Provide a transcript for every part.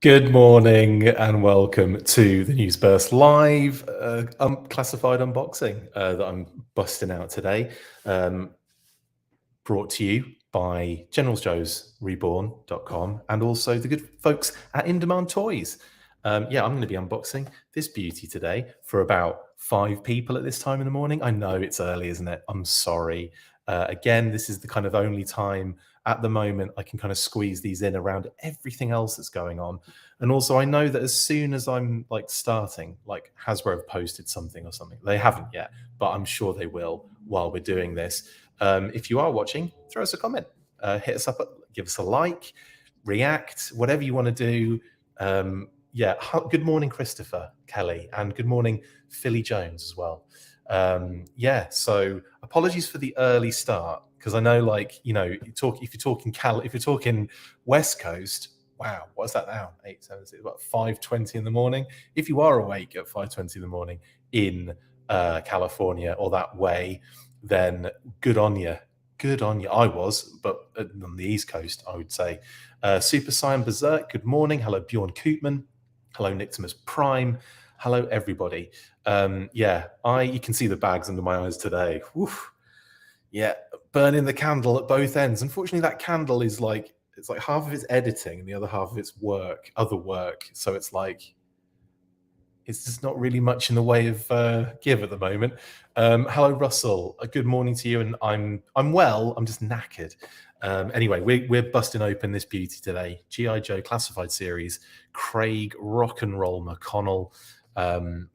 Good morning and welcome to the News Burst Live classified unboxing that I'm busting out today. Brought to you by General Joe's REBORN.com and also the good folks at In Demand Toys. I'm going to be unboxing this beauty today for about 5 people at this time in the morning. I know it's early, isn't it? I'm sorry. Again, this is the kind of only time at the moment I can kind of squeeze these in around everything else that's going on. And also I know that as soon as I'm like starting, like Hasbro have posted something or something. They haven't yet, but I'm sure they will while we're doing this. If you are watching, throw us a comment, hit us up, give us a like, react, whatever you want to do. Good morning, Christopher Kelly, and good morning, Philly Jones as well. So apologies for the early start, because I know, like, if you're talking West Coast, wow, what's that now? 8, 7, 6, about 5:20 in the morning. If you are awake at 5:20 in the morning in California or that way, then good on you. Good on you. I was, but on the East Coast, I would say. Super Saiyan Berserk, good morning. Hello, Bjorn Koopman. Hello, Nictimus Prime. Hello, everybody. You can see the bags under my eyes today. Oof. Yeah, burning the candle at both ends. Unfortunately, that candle is like, it's like half of it's editing and the other half of it's other work. So it's like, it's just not really much in the way of give at the moment. Hello, Russell. Good morning to you, and I'm well. I'm just knackered. Anyway, we're busting open this beauty today. G.I. Joe Classified Series, Craig Rock and Roll McConnell,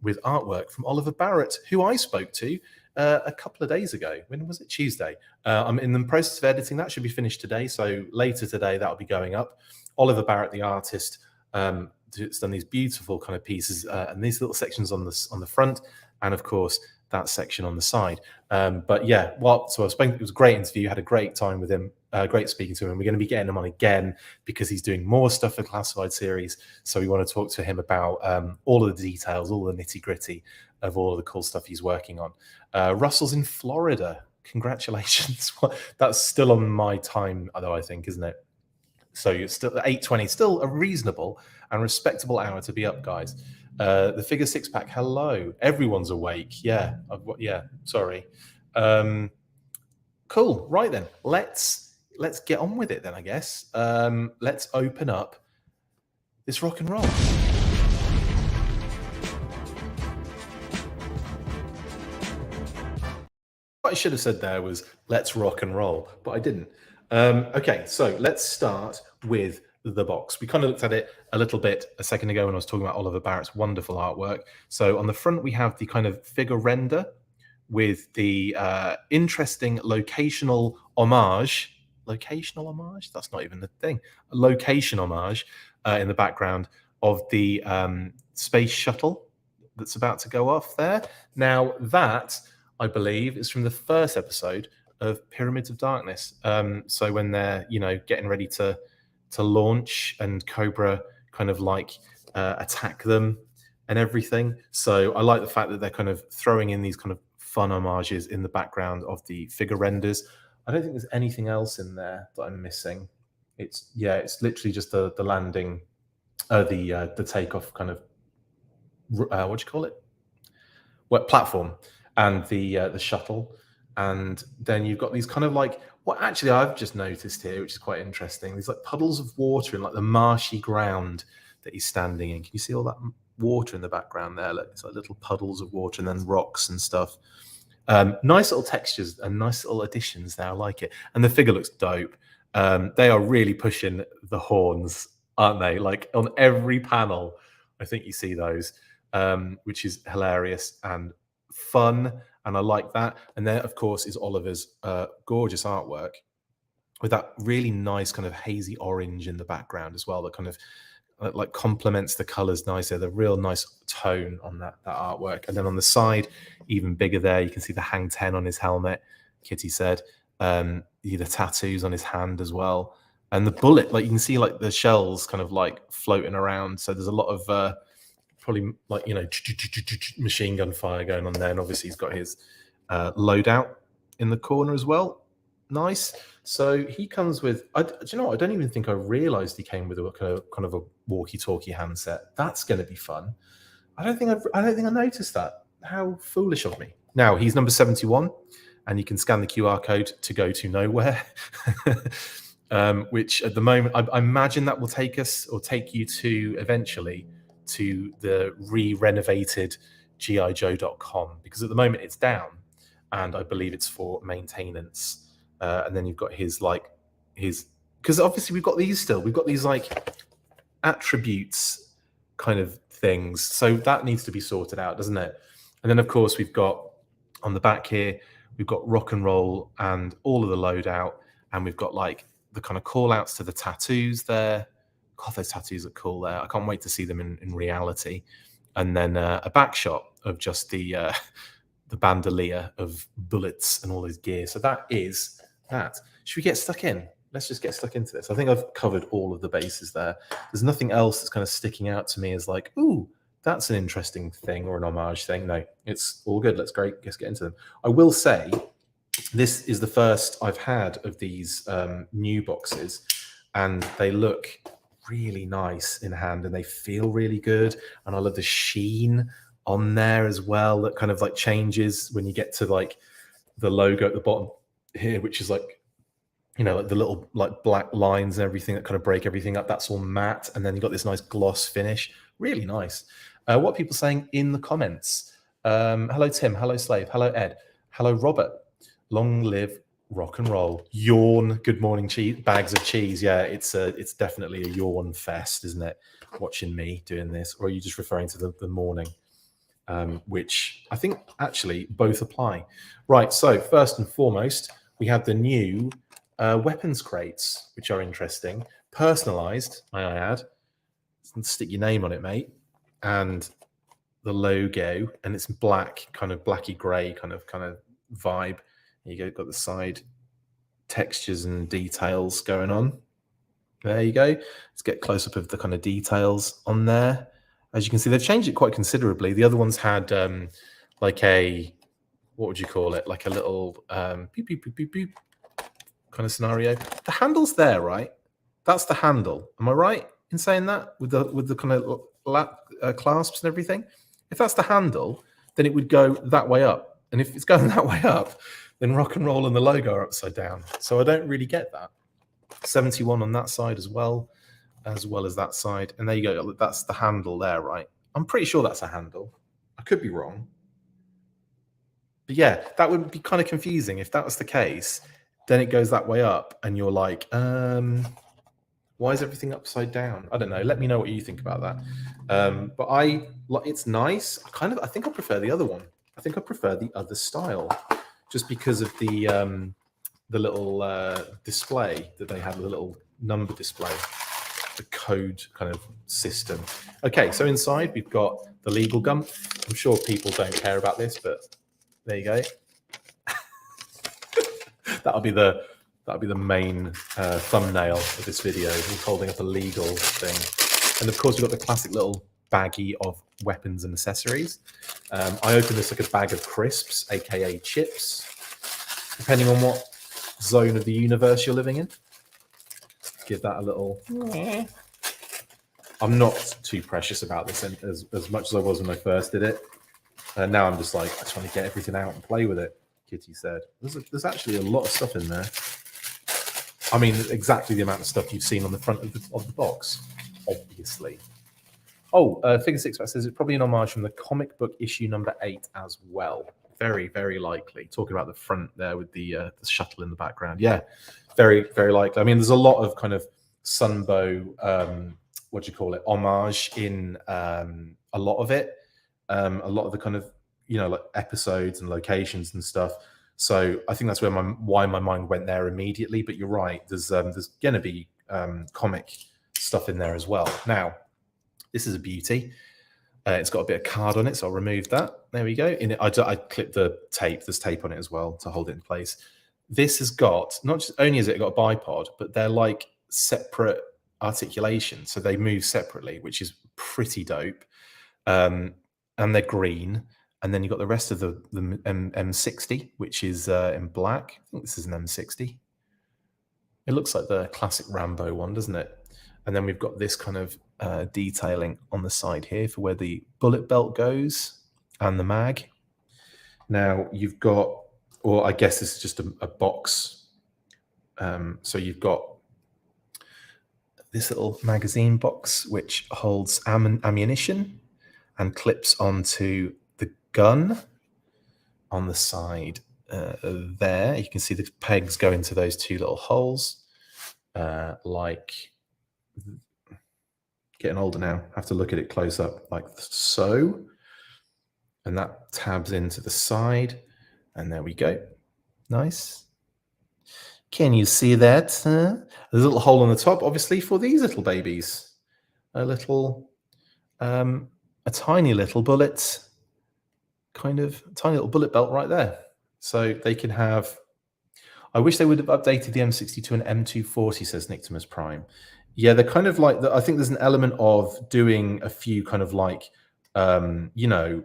with artwork from Oliver Barrett, who I spoke to a couple of days ago. When was it? Tuesday. I'm in the process of editing. That should be finished today. So later today, that'll be going up. Oliver Barrett, the artist, it's done these beautiful kind of pieces and these little sections on the front, and of course that section on the side. So it was a great interview. Had a great time with him. Great speaking to him. We're going to be getting him on again because he's doing more stuff for Classified Series. So we want to talk to him about all of the details, all the nitty gritty of all of the cool stuff he's working on. Russell's in Florida. Congratulations. That's still on my time, though, I think, isn't it? So you're still at 8:20, still a reasonable and respectable hour to be up, guys. The Figure Six Pack, hello. Everyone's awake. Sorry. Cool. Right then, let's get on with it then, I guess. Let's open up this rock and roll. What I should have said there was let's rock and roll, but I didn't. Okay, so let's start with the box. We kind of looked at it a little bit a second ago when I was talking about Oliver Barrett's wonderful artwork. So on the front, we have the kind of figure render with the interesting locational homage. Locational homage? That's not even the thing. A location homage in the background of the space shuttle that's about to go off there. Now, that, I believe, is from the first episode of Pyramids of Darkness. So when they're, getting ready to launch and Cobra kind of like attack them and everything. So I like the fact that they're kind of throwing in these kind of fun homages in the background of the figure renders. I don't think there's anything else in there that I'm missing. It's literally just the landing, the takeoff kind of what do you call it? Platform, and the shuttle. And then you've got these kind of like, what actually I've just noticed here, which is quite interesting, these like puddles of water in like the marshy ground that he's standing in. Can you see all that water in the background there? Look, it's like little puddles of water and then rocks and stuff. Nice little textures and nice little additions there. I like it. And the figure looks dope. They are really pushing the horns, aren't they? Like on every panel, I think you see those, which is hilarious and fun. And I like that. And there, of course, is Oliver's gorgeous artwork with that really nice kind of hazy orange in the background as well, that kind of like complements the colors nicely. The real nice tone on that artwork. And then on the side, even bigger there, you can see the Hang 10 on his helmet, Kitty said. The tattoos on his hand as well. And the bullet, like you can see like the shells kind of like floating around. So there's a lot of probably like, machine gun fire going on there. And obviously he's got his loadout in the corner as well. Nice. So he comes with. Do you know what? I don't even think I realised he came with a kind of a walkie-talkie handset. That's going to be fun. I don't think I noticed that. How foolish of me. Now he's number 71, and you can scan the QR code to go to nowhere. Which at the moment, I imagine that will take take you to eventually to the re-renovated gijoe.com, because at the moment it's down, and I believe it's for maintenance. And then you've got his because obviously we've got these like attributes kind of things, so that needs to be sorted out, doesn't it? And then of course we've got on the back here, we've got rock and roll and all of the loadout, and we've got like the kind of call outs to the tattoos there. God, those tattoos are cool there. I can't wait to see them in reality. And then a back shot of just the bandolier of bullets and all his gear. So that is that. Should we get stuck in? Let's just get stuck into this. I think I've covered all of the bases there. There's nothing else that's kind of sticking out to me as like, ooh, that's an interesting thing or an homage thing. No, it's all good. Let's get into them. I will say this is the first I've had of these new boxes, and they look really nice in hand and they feel really good. And I love the sheen on there as well. That kind of like changes when you get to like the logo at the bottom here, which is like, you know, like the little like black lines and everything that kind of break everything up. That's all matte. And then you've got this nice gloss finish. Really nice. What are people saying in the comments? Hello, Tim. Hello, Slave. Hello, Ed. Hello, Robert. Long live rock and roll. Yawn. Good morning, cheese. Bags of cheese. Yeah, it's definitely a yawn fest, isn't it? Watching me doing this. Or are you just referring to the morning? Which I think actually both apply. Right, so first and foremost, we have the new weapons crates, which are interesting. Personalized, may I add. Stick your name on it, mate. And the logo, and it's black, kind of blacky grey kind of vibe. You got the side textures and details going on. There you go. Let's get close up of the kind of details on there. As you can see, they've changed it quite considerably. The other ones had like a, what would you call it? Like a little beep, beep, beep, beep, beep kind of scenario. The handle's there, right? That's the handle. Am I right in saying that with the kind of clasps and everything? If that's the handle, then it would go that way up. And if it's going that way up, then rock and roll and the logo are upside down. So I don't really get that. 71 on that side as well as that side. And there you go. That's the handle there, right? I'm pretty sure that's a handle. I could be wrong. But yeah, that would be kind of confusing. If that was the case, then it goes that way up and you're like, why is everything upside down? I don't know. Let me know what you think about that. But it's nice. I think I prefer the other one. I think I prefer the other style, just because of the little display that they had, the little number display, the code kind of system. Okay, so inside we've got the legal gun. I'm sure people don't care about this, but there you go. that'll be the main thumbnail of this video. He's holding up a legal thing, and of course we've got the classic little baggie of weapons and accessories. I open this like a bag of crisps, aka chips, depending on what zone of the universe you're living in. Give that a little. I'm not too precious about this as much as I was when I first did it. And now I'm just like, I just want to get everything out and play with it. Kitty said, there's actually a lot of stuff in there. I mean, exactly the amount of stuff you've seen on the front of the box, obviously. Oh, Figure Six Pack says it's probably an homage from the comic book issue number 8 as well. Very, very likely. Talking about the front there with the shuttle in the background. Yeah, very, very likely. I mean, there's a lot of kind of Sunbow, what do you call it, homage in a lot of it. A lot of the kind of, you know, like episodes and locations and stuff. So I think that's why my mind went there immediately. But you're right. There's going to be comic stuff in there as well. Now, this is a beauty. It's got a bit of card on it, so I'll remove that. There we go. In it, I clipped the tape. There's tape on it as well to hold it in place. This has got, not just only has it got a bipod, but they're like separate articulation. So they move separately, which is pretty dope. And they're green. And then you've got the rest of the M60, which is in black. I think this is an M60. It looks like the classic Rambo one, doesn't it? And then we've got this kind of detailing on the side here for where the bullet belt goes and the mag. Now you've got, or I guess this is just a box. So you've got this little magazine box which holds ammunition and clips onto the gun on the side there. You can see the pegs go into those two little holes, like getting older now. Have to look at it close up, like so. And that tabs into the side, and there we go. Nice. Can you see that? There's a little hole on the top, obviously, for these little babies. A little, a tiny little bullet, kind of tiny little bullet belt right there. So they can have, I wish they would have updated the M60 to an M240, says Nictimus Prime. Yeah, they're kind of like, I think there's an element of doing a few kind of like, you know,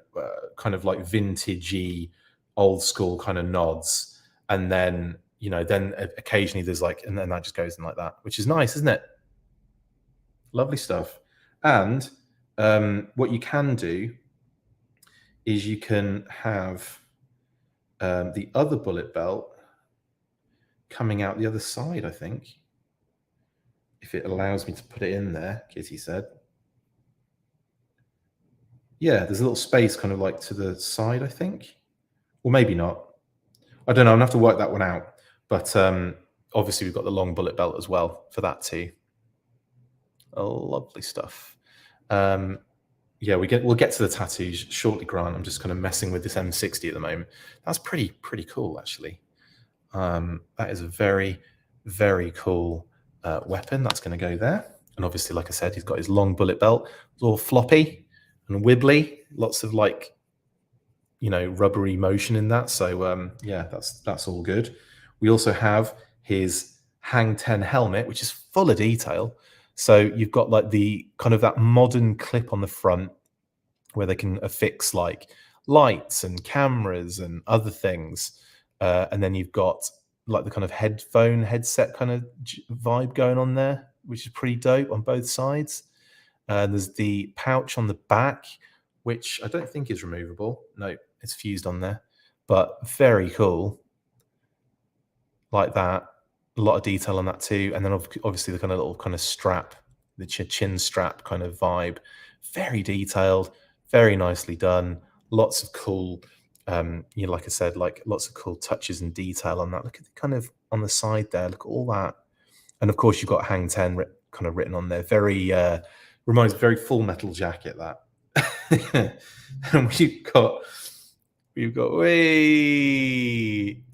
kind of like vintagey, old school kind of nods. And then, you know, then occasionally there's like, and then that just goes in like that, which is nice, isn't it? Lovely stuff. And what you can do is you can have the other bullet belt coming out the other side, I think. If it allows me to put it in there, Kitty said. Yeah, there's a little space kind of like to the side, I think. Or maybe not. I don't know. I'm going to have to work that one out. But obviously, we've got the long bullet belt as well for that too. Oh, lovely stuff. Yeah, we'll get to the tattoos shortly, Grant. I'm just kind of messing with this M60 at the moment. That's pretty cool, actually. That is a very, very cool weapon. That's going to go there. And obviously, like I said, he's got his long bullet belt. It's all floppy and wibbly. Lots of like, you know, rubbery motion in that. So yeah, that's all good. We also have his Hang 10 helmet, which is full of detail. So you've got like the kind of that modern clip on the front where they can affix like lights and cameras and other things. And then you've got like the kind of headset kind of vibe going on there, which is pretty dope on both sides. There's the pouch on the back, which I don't think is removable. No, it's fused on there, but very cool. Like that. A lot of detail on that too. And then obviously the kind of little kind of strap, the chin strap kind of vibe. Very detailed, very nicely done. Lots of cool, you know, like I said, like lots of cool touches and detail on that. Look at the kind of on the side there. Look at all that. And of course, you've got Hang 10 kind of written on there. Very, reminds me, very Full Metal Jacket, that. And we've got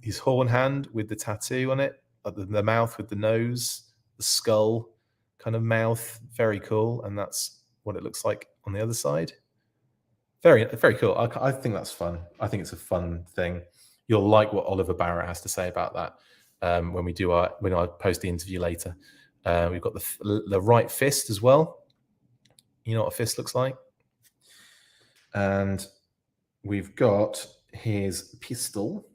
his horn hand with the tattoo on it, the mouth with the nose, the skull kind of mouth. Very cool. And that's what it looks like on the other side. Very, very cool. I think that's fun. I think it's a fun thing. You'll like what Oliver Barrett has to say about that when I post the interview later. We've got the right fist as well. You know what a fist looks like. And we've got his pistol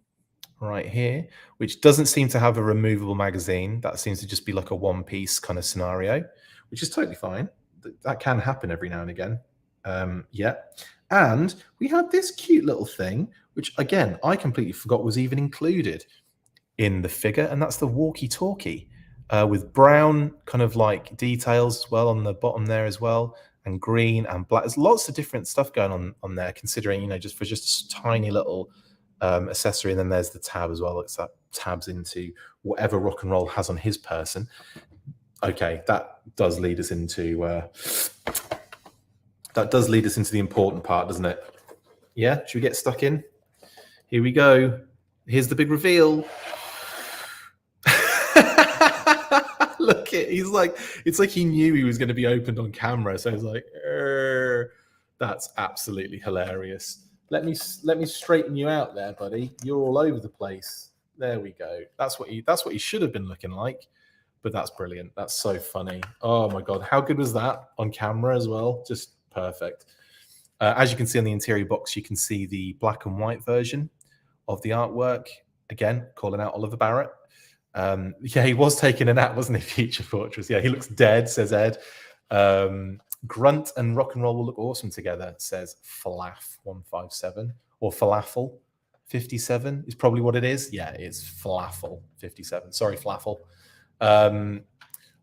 right here, which doesn't seem to have a removable magazine. That seems to just be like a one-piece kind of scenario, which is totally fine. That can happen every now and again. Yeah. And we have this cute little thing, which, again, I completely forgot was even included in the figure, and that's the walkie-talkie with brown kind of like details as well on the bottom there as well, and green and black. There's lots of different stuff going on there, considering, you know, just a tiny little accessory. And then there's the tab as well. It's that tabs into whatever rock and roll has on his person. Okay, that does lead us into the important part, doesn't it? Yeah, should we get stuck in? Here we go. Here's the big reveal. Look, he's like, it's like he knew he was going to be opened on camera, so he's like, that's absolutely hilarious. Let me straighten you out there, buddy. You're all over the place. There we go. That's what he should have been looking like. But that's brilliant. That's so funny. Oh my god, how good was that on camera as well? Just perfect. As you can see on the interior box, you can see the black and white version of the artwork. Again, calling out Oliver Barrett. Yeah, he was taking a nap, wasn't he? Future Fortress. Yeah, he looks dead, says Ed. Grunt and rock and roll will look awesome together, says Falaf157, or Falafel 57 is probably what it is. Yeah, it's Falafel 57. Sorry, Falafel.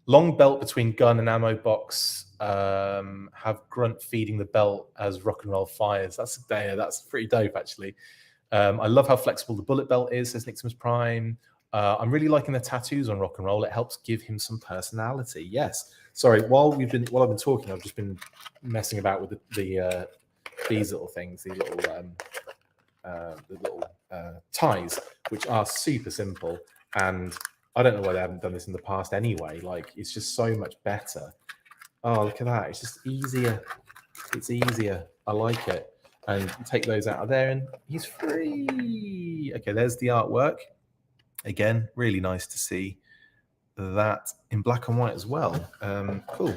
Long belt between gun and ammo box. Have Grunt feeding the belt as rock and roll fires. That's pretty dope, actually. I love how flexible the bullet belt is, says Niximus Prime. I'm really liking the tattoos on rock and roll. It helps give him some personality. Yes. Sorry, while I've been talking, I've just been messing about with these little things, these little ties, which are super simple. And I don't know why they haven't done this in the past anyway. Like, it's just so much better. Oh, look at that. It's just easier. It's easier. I like it. And you take those out of there and he's free. Okay, there's the artwork. Again, really nice to see that in black and white as well. Cool.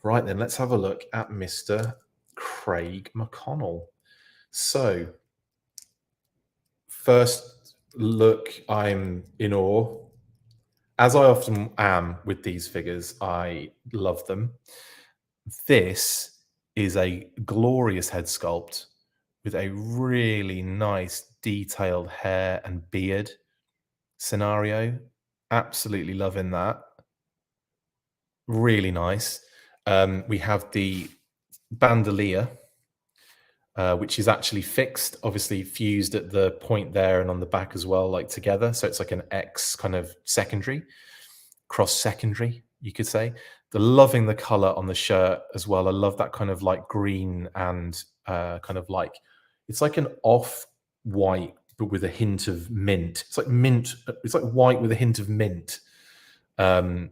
Right then, let's have a look at Mr. Craig McConnell. So, first look, I'm in awe. As I often am with these figures, I love them. This is a glorious head sculpt with a really nice detailed hair and beard scenario. Absolutely loving that. Really nice. We have the bandolier, which is actually fixed, obviously fused at the point there and on the back as well, like together. So it's like an X kind of secondary, cross secondary, you could say. Loving the color on the shirt as well. I love that kind of like green and kind of like, it's like an off-white, but with a hint of mint. It's like mint. It's like white with a hint of mint kind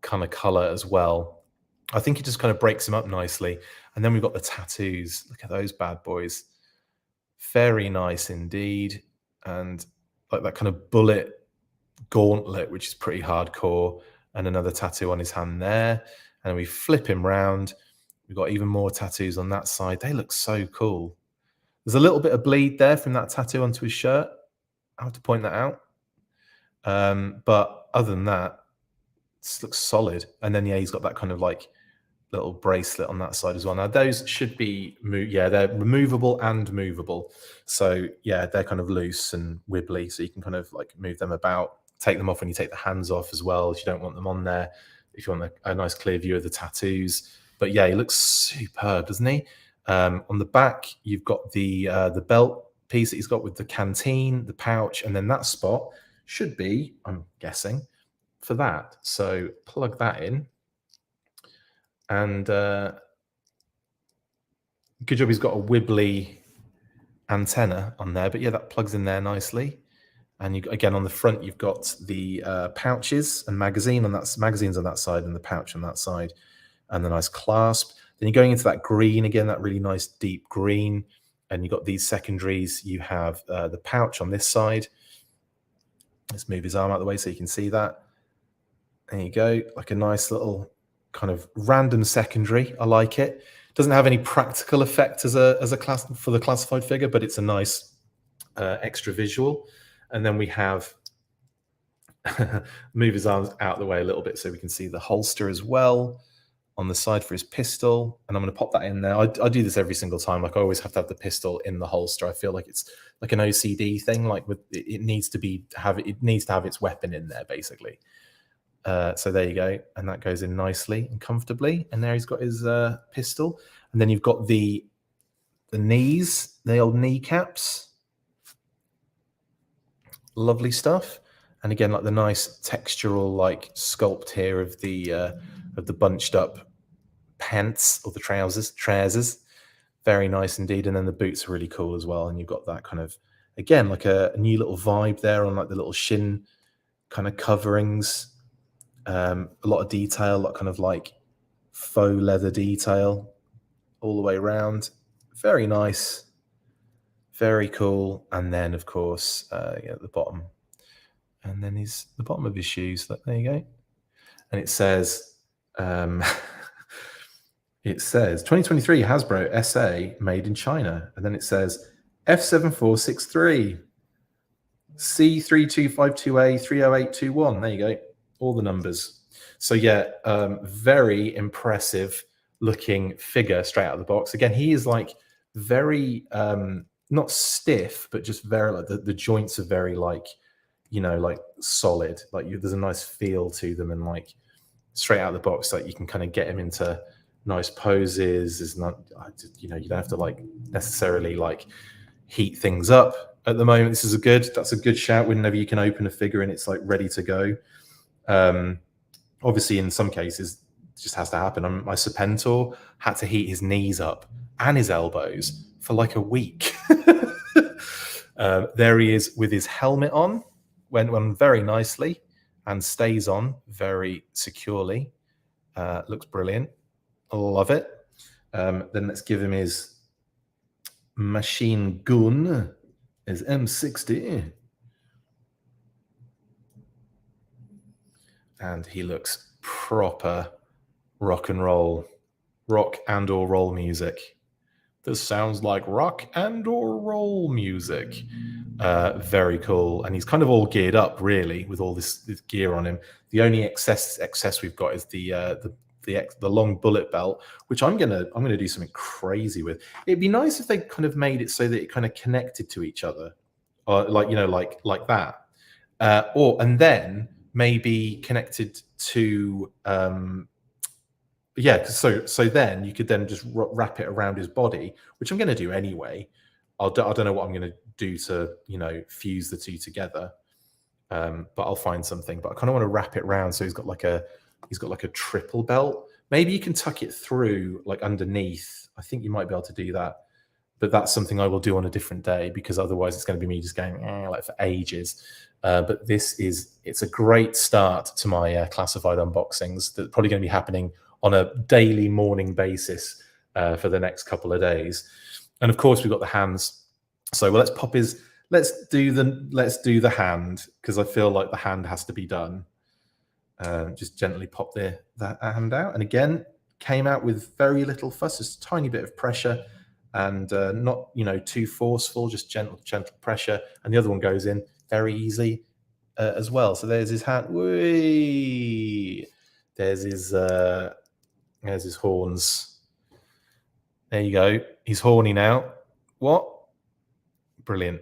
of color as well. I think it just kind of breaks them up nicely. And then we've got the tattoos. Look at those bad boys. Very nice indeed. And like that kind of bullet gauntlet, which is pretty hardcore. And another tattoo on his hand there. And we flip him round. We've got even more tattoos on that side. They look so cool. There's a little bit of bleed there from that tattoo onto his shirt. I have to point that out. But other than that, it looks solid. And then, yeah, he's got that kind of like little bracelet on that side as well. Now, those should be, they're removable and movable. So, yeah, they're kind of loose and wibbly. So you can kind of like move them about, take them off when you take the hands off as well, if you don't want them on there, if you want a nice clear view of the tattoos. But yeah, he looks superb, doesn't he? On the back, you've got the belt piece that he's got with the canteen, the pouch, and then that spot should be, I'm guessing, for that. So plug that in. And good job he's got a wibbly antenna on there. But yeah, that plugs in there nicely. And you, again, on the front, you've got the pouches and magazines on that side and the pouch on that side. And the nice clasp. Then you're going into that green again, that really nice deep green. And you've got these secondaries. You have the pouch on this side. Let's move his arm out of the way so you can see that. There you go, like a nice little kind of random secondary. I like it. Doesn't have any practical effect as a class for the classified figure, but it's a nice extra visual. And then we have move his arms out of the way a little bit so we can see the holster as well on the side for his pistol. And I'm going to pop that in there. I do this every single time. Like, I always have to have the pistol in the holster. I feel like it's like an OCD thing. Like, with it needs to have its weapon in there, basically. So there you go, and that goes in nicely and comfortably. And there he's got his pistol. And then you've got the knees, the old kneecaps. Lovely stuff. And again, like the nice textural like sculpt here of the bunched up pants or the trousers. Very nice indeed. And then the boots are really cool as well. And you've got that kind of, again, like a new little vibe there on like the little shin kind of coverings. A lot of detail, a lot kind of like faux leather detail all the way around. Very nice. Very cool. And then, of course, at the bottom. And then the bottom of his shoes. There you go. And it says, it says 2023 Hasbro SA made in China. And then it says F7463. C32528 30821. There you go. All the numbers. So yeah, very impressive looking figure straight out of the box. Again, he is like very not stiff, but just very like the joints are very like, you know, like solid. Like there's a nice feel to them, and like straight out of the box, like you can kind of get him into nice poses. Is not, you know, you don't have to like necessarily like heat things up at the moment. That's a good shout whenever you can open a figure and it's like ready to go. Obviously in some cases it just has to happen. My Serpentor had to heat his knees up and his elbows for like a week. There he is with his helmet on, went on very nicely and stays on very securely. Looks brilliant. Love it. Then let's give him his machine gun, his M60. And he looks proper rock and roll, rock and or roll music. This sounds like rock and or roll music. Very cool. And he's kind of all geared up really with all this gear on him. The only excess we've got is the long bullet belt, which I'm gonna do something crazy with. It'd be nice if they kind of made it so that it kind of connected to each other, or like, you know, like that, and then maybe connected to yeah. So then you could then just wrap it around his body, which I'm going to do anyway. I don't know what I'm going to do to, you know, fuse the two together, but I'll find something. But I kind of want to wrap it around so he's got like a triple belt. Maybe you can tuck it through like underneath. I think you might be able to do that, but that's something I will do on a different day, because otherwise it's going to be me just going like for ages. But it's a great start to my classified unboxings that are probably going to be happening on a daily morning basis for the next couple of days. And of course we've got the hands. So well, let's do the hand, because I feel like the hand has to be done. Just gently pop that hand out, and again came out with very little fuss, just a tiny bit of pressure, and not, you know, too forceful, just gentle pressure. And the other one goes in very easily as well. So there's his hand. Whee! There's his horns. There you go. He's horny now. What? Brilliant.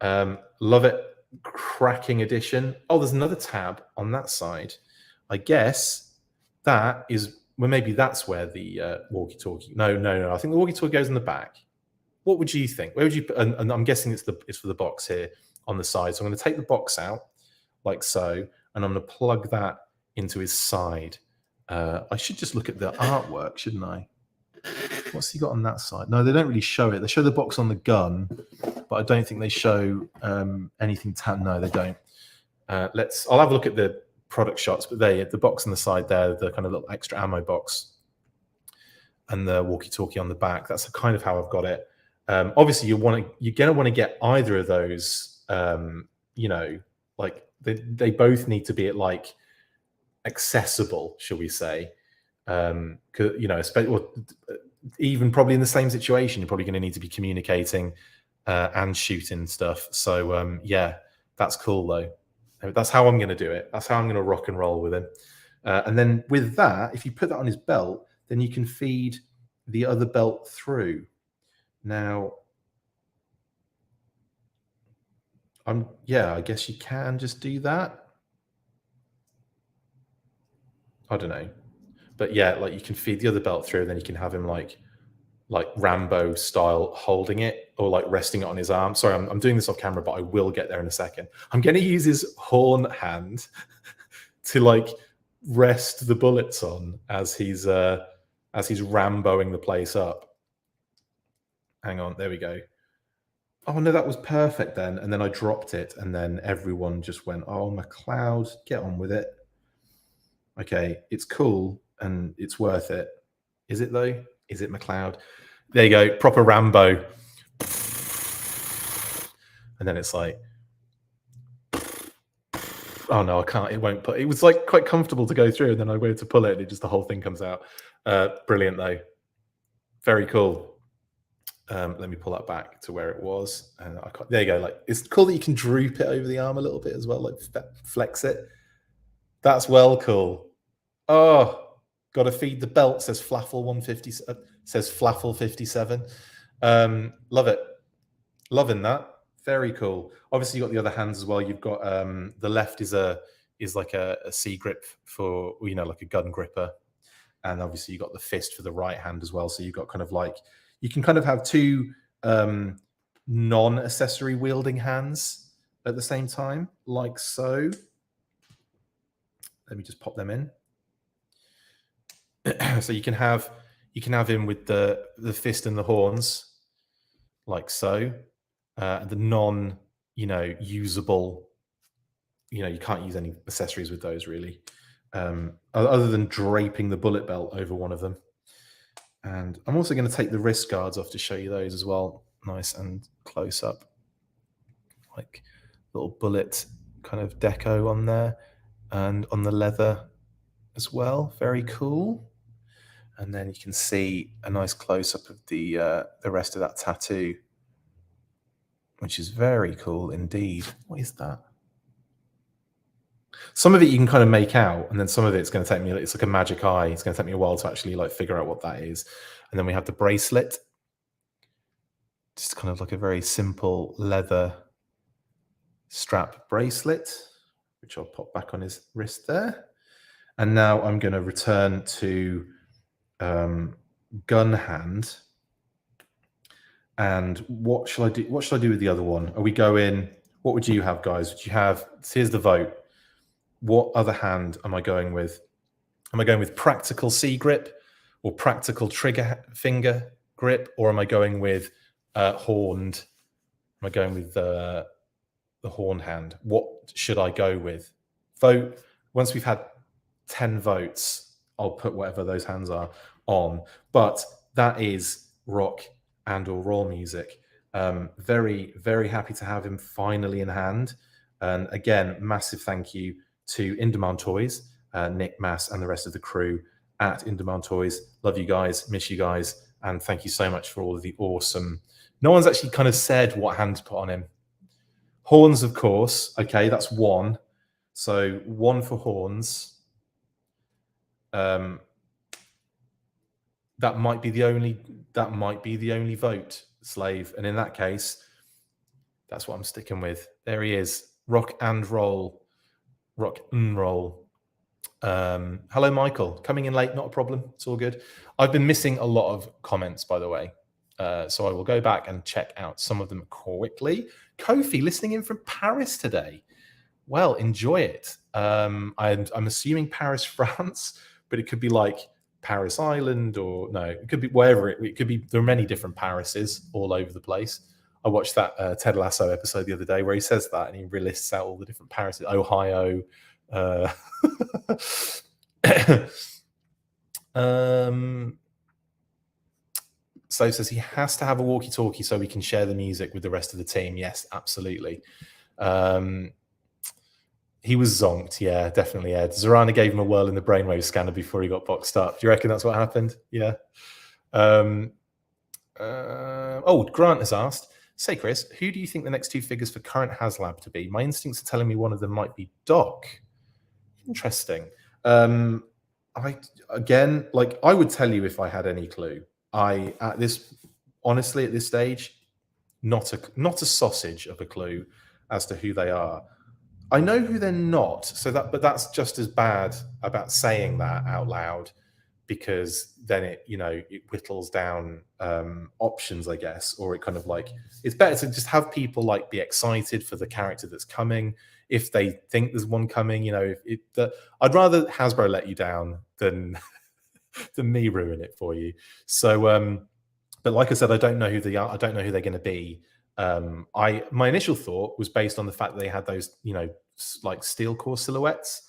Love it. Cracking edition. Oh, there's another tab on that side. I guess that is, well, maybe that's where the walkie-talkie. No. I think the walkie-talkie goes in the back. What would you think? Where would you put? And I'm guessing it's for the box here on the side. So I'm going to take the box out like so, and I'm going to plug that into his side. I should just look at the artwork, shouldn't I? What's he got on that side? No, they don't really show it. They show the box on the gun, but I don't think they show anything. No, they don't. I'll have a look at the product shots, but the box on the side there, the kind of little extra ammo box, and the walkie-talkie on the back. That's kind of how I've got it. Obviously, you're gonna want to get either of those. You know, like they both need to be at like accessible, shall we say? You know, even probably in the same situation, you're probably going to need to be communicating and shooting stuff. So yeah, that's cool though. That's how I'm going to do it. That's how I'm going to rock and roll with him. And then with that, if you put that on his belt, then you can feed the other belt through. Now, yeah, I guess you can just do that. I don't know. But yeah, like you can feed the other belt through, and then you can have him like Rambo style holding it, or like resting it on his arm. Sorry, I'm doing this off camera, but I will get there in a second. I'm going to use his horn hand to like rest the bullets on as he's Ramboing the place up. Hang on, there we go. Oh no, that was perfect then. And then I dropped it, and then everyone just went, "Oh, McLeod, get on with it." Okay, it's cool and it's worth it. Is it though? Is it McLeod? There you go, proper Rambo. And then it's like, oh no, I can't. It won't put. It was like quite comfortable to go through, and then I went to pull it, and the whole thing comes out. Brilliant though. Very cool. Let me pull that back to where it was. And there you go. Like, it's cool that you can droop it over the arm a little bit as well, like flex it. That's well cool. Oh, got to feed the belt. Says Flaffle 150. Says Flaffle 57. Love it. Loving that. Very cool. Obviously, you got the other hands as well. You've got the left is like a C grip for, you know, like a gun gripper, and obviously you got the fist for the right hand as well. So you've got kind of like, you can kind of have two non-accessory wielding hands at the same time, like so. Let me just pop them in. So you can have him with the fist and the horns, like so. The non, you know, usable, you know, you can't use any accessories with those really, other than draping the bullet belt over one of them. And I'm also going to take the wrist guards off to show you those as well, nice and close up, like little bullet kind of deco on there, and on the leather as well. Very cool. And then you can see a nice close up of the rest of that tattoo, which is very cool indeed. What is that? Some of it you can kind of make out, and then some of it's going to take me, it's like a magic eye. It's going to take me a while to actually like figure out what that is. And then we have the bracelet, just kind of like a very simple leather strap bracelet, which I'll pop back on his wrist there. And now I'm going to return to gun hand. And what shall I do? What shall I do with the other one? Are we going? What would you have, guys? Would you have? Here's the vote. What other hand am I going with? Am I going with practical C grip or practical trigger finger grip, or am I going with horned? Am I going with the horn hand? What should I go with? Vote. Once we've had 10 votes, I'll put whatever those hands are on. But that is rock and or roll music. Very, very happy to have him finally in hand. And again, massive thank you to In Demand Toys, Nick, Mass, and the rest of the crew at In Demand Toys. Love you guys, miss you guys, and thank you so much for all of the awesome. No one's actually kind of said what hand to put on him. Horns, of course. Okay, that's one. So one for horns. That might be the only vote, Slave. And in that case, that's what I'm sticking with. There he is. Rock and roll. Rock and roll. Hello, Michael. Coming in late, not a problem. It's all good. I've been missing a lot of comments, by the way. So I will go back and check out some of them quickly. Kofi, listening in from Paris today. Well, enjoy it. I'm assuming Paris, France, but it could be like Paris Island, or no, it could be wherever it could be. There are many different Parises all over the place. I watched that Ted Lasso episode the other day where he says that, and he lists out all the different Parises. Ohio. So says he has to have a walkie-talkie so we can share the music with the rest of the team. Yes, absolutely. He was zonked, yeah, definitely, Ed. Zorana gave him a whirl in the brainwave scanner before he got boxed up. Do you reckon that's what happened? Yeah. Oh, Grant has asked, say, Chris, who do you think the next two figures for current HasLab to be? My instincts are telling me one of them might be Doc. Interesting. I would tell you if I had any clue. Honestly, at this stage, not a sausage of a clue as to who they are. I know who they're not, but that's just as bad about saying that out loud, because then it whittles down options, I guess, or it kind of like, it's better to just have people like be excited for the character that's coming if they think there's one coming. I'd rather Hasbro let you down than than me ruin it for you. So, but like I said, I don't know who they are. I don't know who they're going to be. My initial thought was based on the fact that they had those, like steel core silhouettes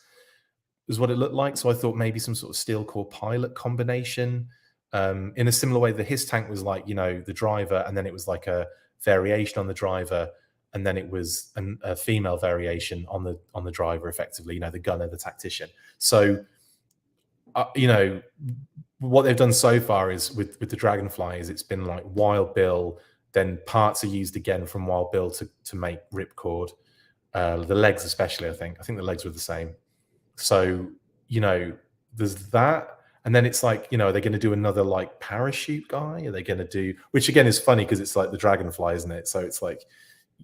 is what it looked like. So I thought maybe some sort of steel core pilot combination, in a similar way that his tank was like, the driver, and then it was like a variation on the driver, and then it was a female variation on the driver, effectively, the gunner, the tactician. So you know, what they've done so far is with the Dragonfly is it's been like Wild Bill, then parts are used again from Wild Bill to make Ripcord. The legs especially, I think the legs were the same. So, you know, there's that. And then it's like, you know, are they going to do another like parachute guy? Are they going to do, which again is funny because it's like the Dragonfly, isn't it? So it's like,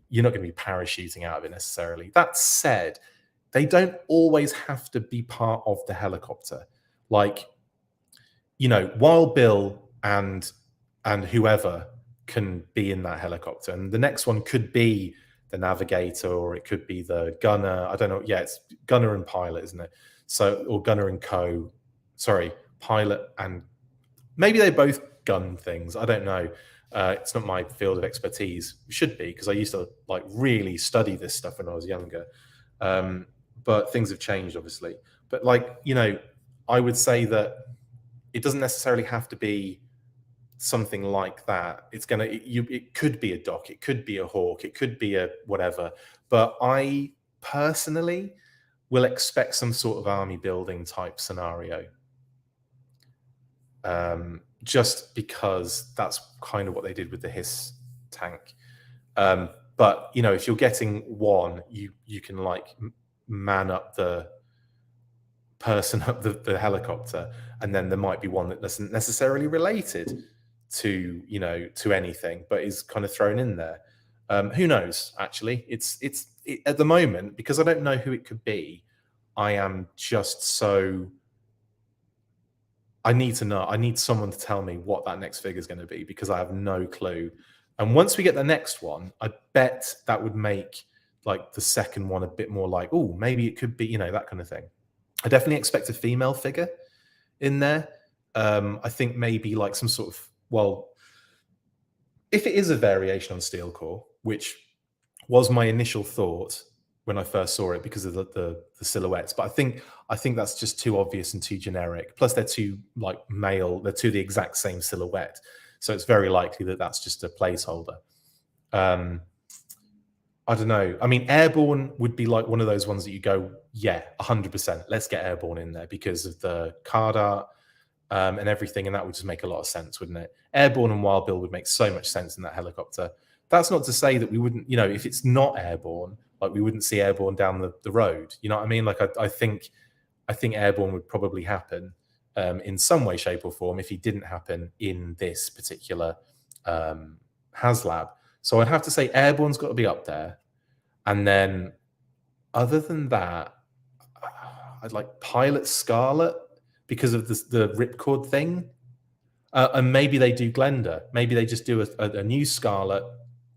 you're not going to be parachuting out of it necessarily. That said, they don't always have to be part of the helicopter. Like, you know, Wild Bill and whoever can be in that helicopter. And the next one could be the navigator, or it could be the gunner. I don't know. Yeah, it's gunner and pilot, isn't it? So, or gunner and co. Sorry, pilot and maybe they both gun things. I don't know. It's not my field of expertise. It should be, because I used to like really study this stuff when I was younger. But things have changed, obviously. But like, you know, I would say that it doesn't necessarily have to be something like that. It could be a Doc, it could be a Hawk, it could be a whatever. But I personally will expect some sort of army building type scenario. Just because that's kind of what they did with the Hiss tank. But you know, if you're getting one, you can like man up the person up the helicopter, and then there might be one that isn't necessarily related to, you know, to anything, but is kind of thrown in there. Who knows? Actually, it's at the moment, because I don't know who it could be. I am just so. I need to know. I need someone to tell me what that next figure is going to be, because I have no clue. And once we get the next one, I bet that would make like the second one a bit more like, oh, maybe it could be, you know, that kind of thing. I definitely expect a female figure in there. I think maybe like some sort of, well, if it is a variation on Steel Core, which was my initial thought when I first saw it because of the silhouettes, but I think that's just too obvious and too generic. Plus, they're too like male; they're two the exact same silhouette, so it's very likely that that's just a placeholder. I don't know. I mean, Airborne would be like one of those ones that you go, yeah, 100%. Let's get Airborne in there because of the card art and everything, and that would just make a lot of sense, wouldn't it? Airborne and Wild Bill would make so much sense in that helicopter. That's not to say that we wouldn't, you know, if it's not Airborne, like we wouldn't see Airborne down the road. You know what I mean? Like I think Airborne would probably happen in some way, shape, or form if he didn't happen in this particular HasLab. So I'd have to say Airborne's got to be up there. And then other than that, I'd like Pilot Scarlet because of the Ripcord thing. And maybe they do Glenda. Maybe they just do a new Scarlet,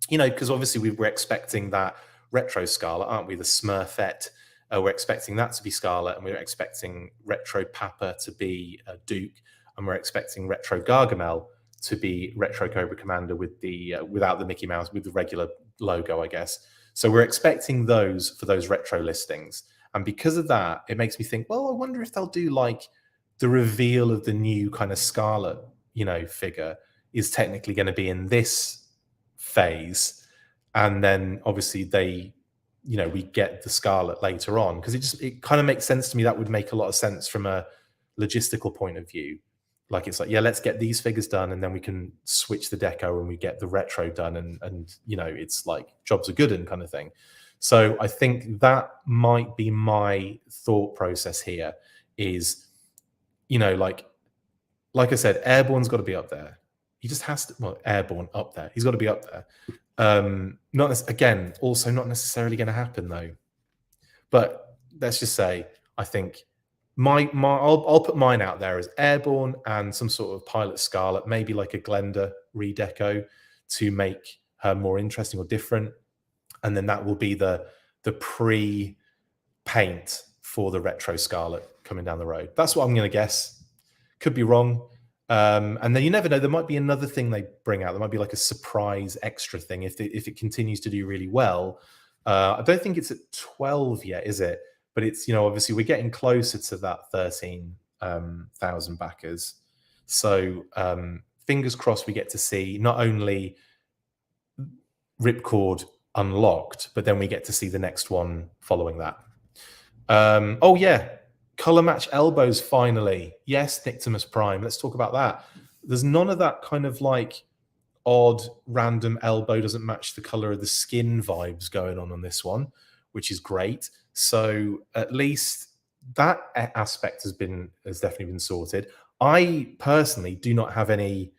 you know, because obviously we were expecting that retro Scarlet, aren't we? The Smurfette. We're expecting that to be Scarlet, and we're expecting retro Papa to be Duke, and we're expecting retro Gargamel to be retro Cobra Commander with the without the Mickey Mouse, with the regular logo, I guess. So we're expecting those for those retro listings, and because of that, it makes me think, well, I wonder if they'll do like the reveal of the new kind of Scarlet, you know, figure is technically going to be in this phase, and then obviously they, you know, we get the Scarlet later on, because it kind of makes sense to me. That would make a lot of sense from a logistical point of view. Like it's like, yeah, let's get these figures done, and then we can switch the deco and we get the retro done, and you know, it's like jobs are good and kind of thing. So I think that might be my thought process here is, you know, like I said, Airborne's got to be up there. He just has to, well, Airborne up there. He's got to be up there. Not again, also not necessarily going to happen though. But let's just say, I think I'll put mine out there as Airborne and some sort of Pilot Scarlet, maybe like a Glenda redeco to make her more interesting or different, and then that will be the pre-paint for the retro Scarlet coming down the road. That's what I'm going to guess. Could be wrong. And then you never know. There might be another thing they bring out. There might be like a surprise extra thing if it continues to do really well. I don't think it's at 12 yet, is it? But it's, you know, obviously we're getting closer to that 13,000 backers. So fingers crossed we get to see not only Ripcord unlocked, but then we get to see the next one following that. Oh yeah, Color match elbows, finally. Yes, Nictimus Prime. Let's talk about that. There's none of that kind of like odd random elbow doesn't match the color of the skin vibes going on this one, which is great. So at least that aspect has definitely been sorted. I personally do not have any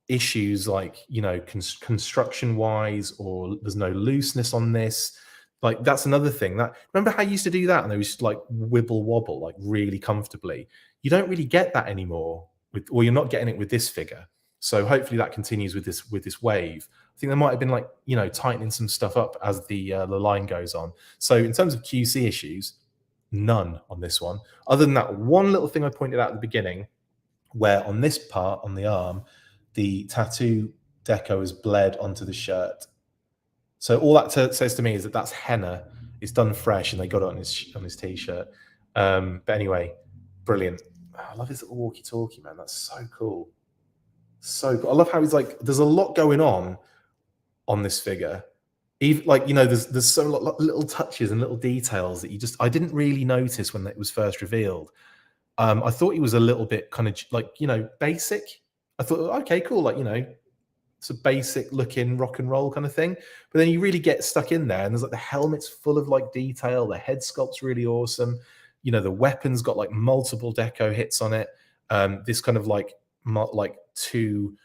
issues like, you know, construction wise, or there's no looseness on this. Like that's another thing. That, remember how you used to do that and they used to like wibble wobble like really comfortably? You don't really get that anymore with, or you're not getting it with this figure. So hopefully that continues with this wave. I think there might have been like, you know, tightening some stuff up as the line goes on. So in terms of QC issues, none on this one, other than that one little thing I pointed out at the beginning, where on this part on the arm, the tattoo deco is bled onto the shirt. So all that says to me is that that's henna. It's done fresh, and they got it on his t-shirt. But anyway, brilliant. I love his little walkie-talkie, man. That's so cool. So cool. I love how he's like. There's a lot going on this figure. Even like, you know, there's so little touches and little details that I didn't really notice when it was first revealed. I thought he was a little bit kind of like, you know, basic. I thought, okay, cool, like, you know, it's a basic looking rock and roll kind of thing. But then you really get stuck in there, and there's like the helmet's full of like detail. The head sculpt's really awesome. You know, the weapon's got like multiple deco hits on it. This kind of like two,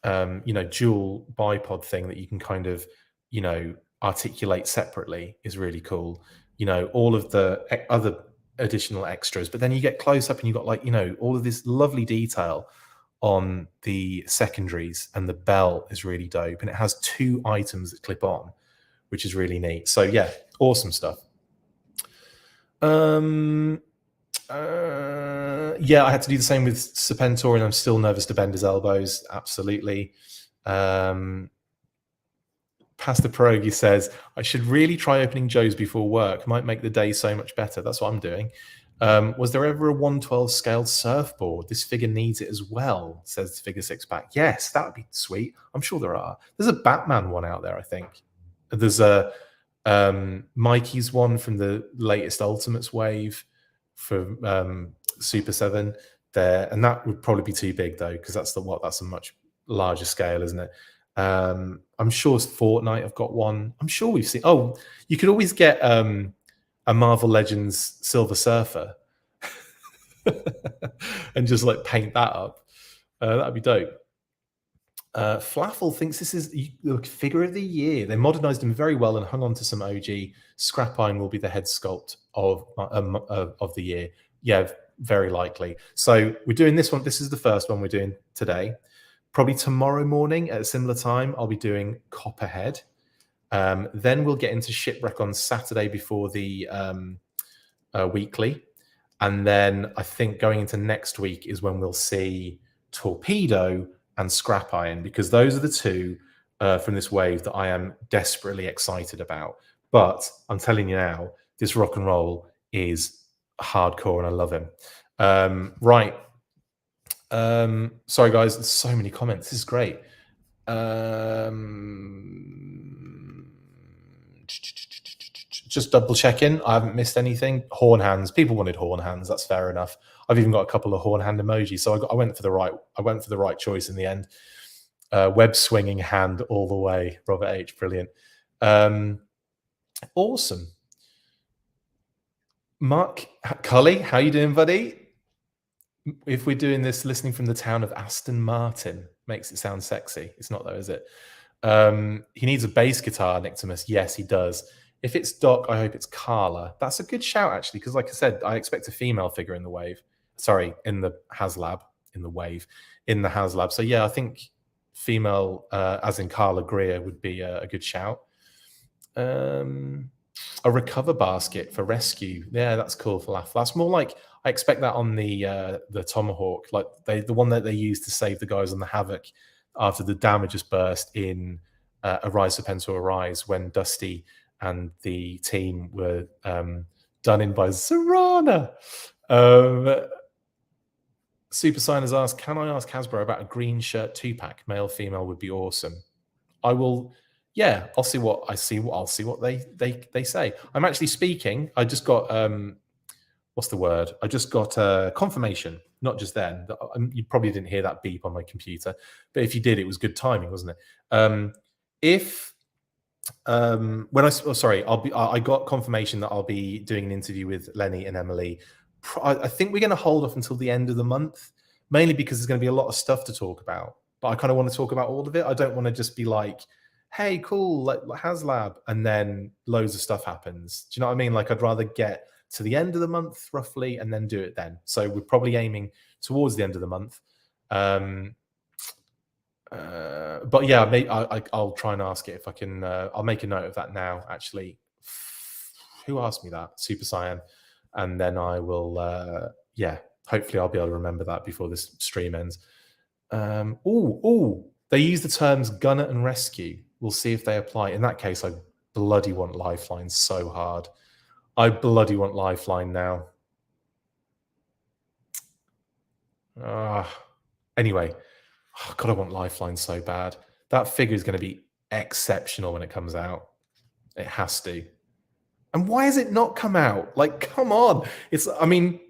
you know, dual bipod thing that you can kind of, you know, articulate separately is really cool. You know, all of the other additional extras, but then you get close up and you've got like, you know, all of this lovely detail on the secondaries, and the belt is really dope, and it has 2 items that clip on, which is really neat. So yeah, awesome stuff. Yeah, I had to do the same with Serpentor, and I'm still nervous to bend his elbows. Absolutely. Pastor Pierogi says, I should really try opening Joe's before work. Might make the day so much better. That's what I'm doing. Was there ever a 1/12 scaled surfboard? This figure needs it as well, says Figure Six Pack. Yes, that would be sweet. I'm sure there are. There's a Batman one out there, I think. There's a Mikey's one from the latest Ultimates wave for Super 7 there. And that would probably be too big, though, because that's a much larger scale, isn't it? I'm sure Fortnite have got one. I'm sure we've seen. Oh, you could always get a Marvel Legends Silver Surfer and just like paint that up. That'd be dope. Flaffle thinks this is the figure of the year. They modernized him very well and hung on to some OG. Scrap Iron will be the head sculpt of the year. Yeah, very likely. So we're doing this one. This is the first one we're doing today. Probably tomorrow morning at a similar time, I'll be doing Copperhead. Then we'll get into Shipwreck on Saturday before the weekly. And then I think going into next week is when we'll see Torpedo and Scrap Iron, because those are the two from this wave that I am desperately excited about. But I'm telling you now, this rock and roll is hardcore and I love him. Right. Sorry, guys. There's so many comments. This is great. Just double checking. I haven't missed anything. Horn hands. People wanted horn hands. That's fair enough. I've even got a couple of horn hand emojis. So I went for the right choice in the end. Web swinging hand all the way. Robert H. Brilliant. Awesome. Mark Cully, how you doing, buddy? If we're doing this listening from the town of Aston Martin, makes it sound sexy. It's not though, is it? He needs a bass guitar, Nictimus. Yes, he does. If it's Doc, I hope it's Carla. That's a good shout, actually, because like I said, I expect a female figure in the wave. Sorry, in the HasLab, in the wave, in the HasLab. So yeah, I think female, as in Carla Greer, would be a good shout. A recover basket for rescue. Yeah, that's cool for laugh. That's more like, I expect that on the Tomahawk, like the one that they used to save the guys on the Havoc after the damages burst in Arise Serpentor Arise, when Dusty and the team were done in by Zorana. Super Signers asked, can I ask Hasbro about a green shirt 2-pack? Male, female would be awesome. I will. Yeah, I'll see what they say. I'm actually speaking. I just got what's the word? I just got confirmation, not just then. You probably didn't hear that beep on my computer, but if you did, it was good timing, wasn't it? If when I got confirmation that I'll be doing an interview with Lenny and Emily. I think we're going to hold off until the end of the month, mainly because there's going to be a lot of stuff to talk about. But I kind of want to talk about all of it. I don't want to just be like, "Hey, cool, like HasLab," and then loads of stuff happens. Do you know what I mean? Like, I'd rather get to the end of the month roughly and then do it then. So we're probably aiming towards the end of the month. But yeah, I'll try and ask it if I can. I'll make a note of that now. Actually, who asked me that? Super Cyan, and then I will. Yeah, hopefully I'll be able to remember that before this stream ends. They use the terms gunner and rescue. We'll see if they apply. In that case, I bloody want Lifeline so hard. I bloody want Lifeline now. Anyway. Oh, God, I want Lifeline so bad. That figure is going to be exceptional when it comes out. It has to. And why has it not come out? Like, come on. I mean,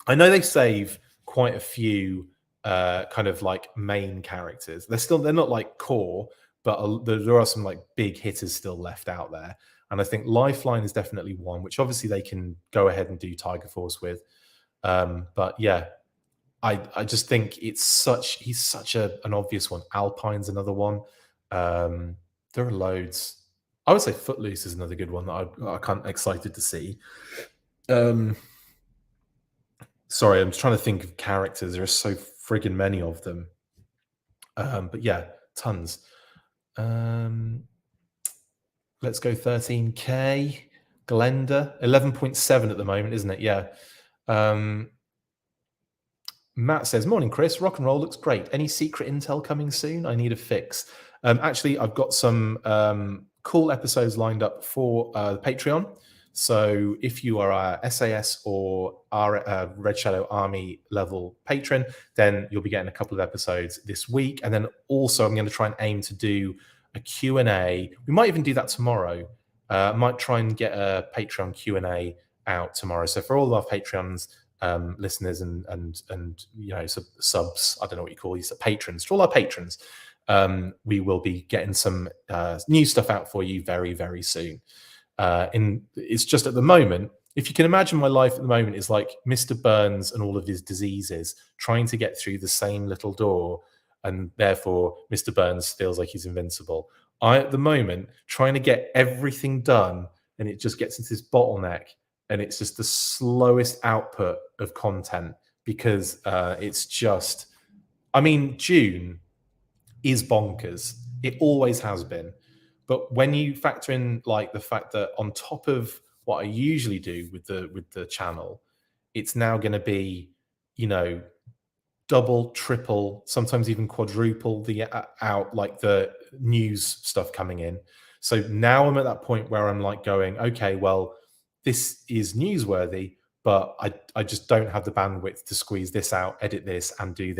I know they save quite a few kind of like main characters. They're not like core, but there are some like big hitters still left out there. And I think Lifeline is definitely one, which obviously they can go ahead and do Tiger Force with. But yeah, I just think he's such an obvious one. Alpine's another one. There are loads. I would say Footloose is another good one that I'm excited to see. Sorry, I'm just trying to think of characters. There are so friggin' many of them. But yeah, tons. Let's go 13K. Glenda, 11.7 at the moment, isn't it? Yeah. Matt says, "Morning, Chris. Rock and roll looks great. Any secret intel coming soon? I need a fix." Actually, I've got some cool episodes lined up for Patreon. So if you are a SAS or Red Shadow Army level patron, then you'll be getting a couple of episodes this week. And then also I'm going to try and aim to do a Q&A. We might even do that tomorrow. I might try and get a Patreon Q&A out tomorrow. So for all of our Patreons, listeners and you know, subs, I don't know what you call these, patrons, to all our patrons, we will be getting some new stuff out for you very, very soon. It's just at the moment, if you can imagine, my life at the moment is like Mr. Burns and all of his diseases trying to get through the same little door, and therefore Mr. Burns feels like he's invincible. At the moment, trying to get everything done, and it just gets into this bottleneck, and it's just the slowest output of content because it's just, I mean, June is bonkers. It always has been. But when you factor in like the fact that on top of what I usually do with the channel, it's now going to be, you know, double, triple, sometimes even quadruple the like the news stuff coming in. So now I'm at that point where I'm like going, okay, well, this is newsworthy, but I just don't have the bandwidth to squeeze this out, edit this, and do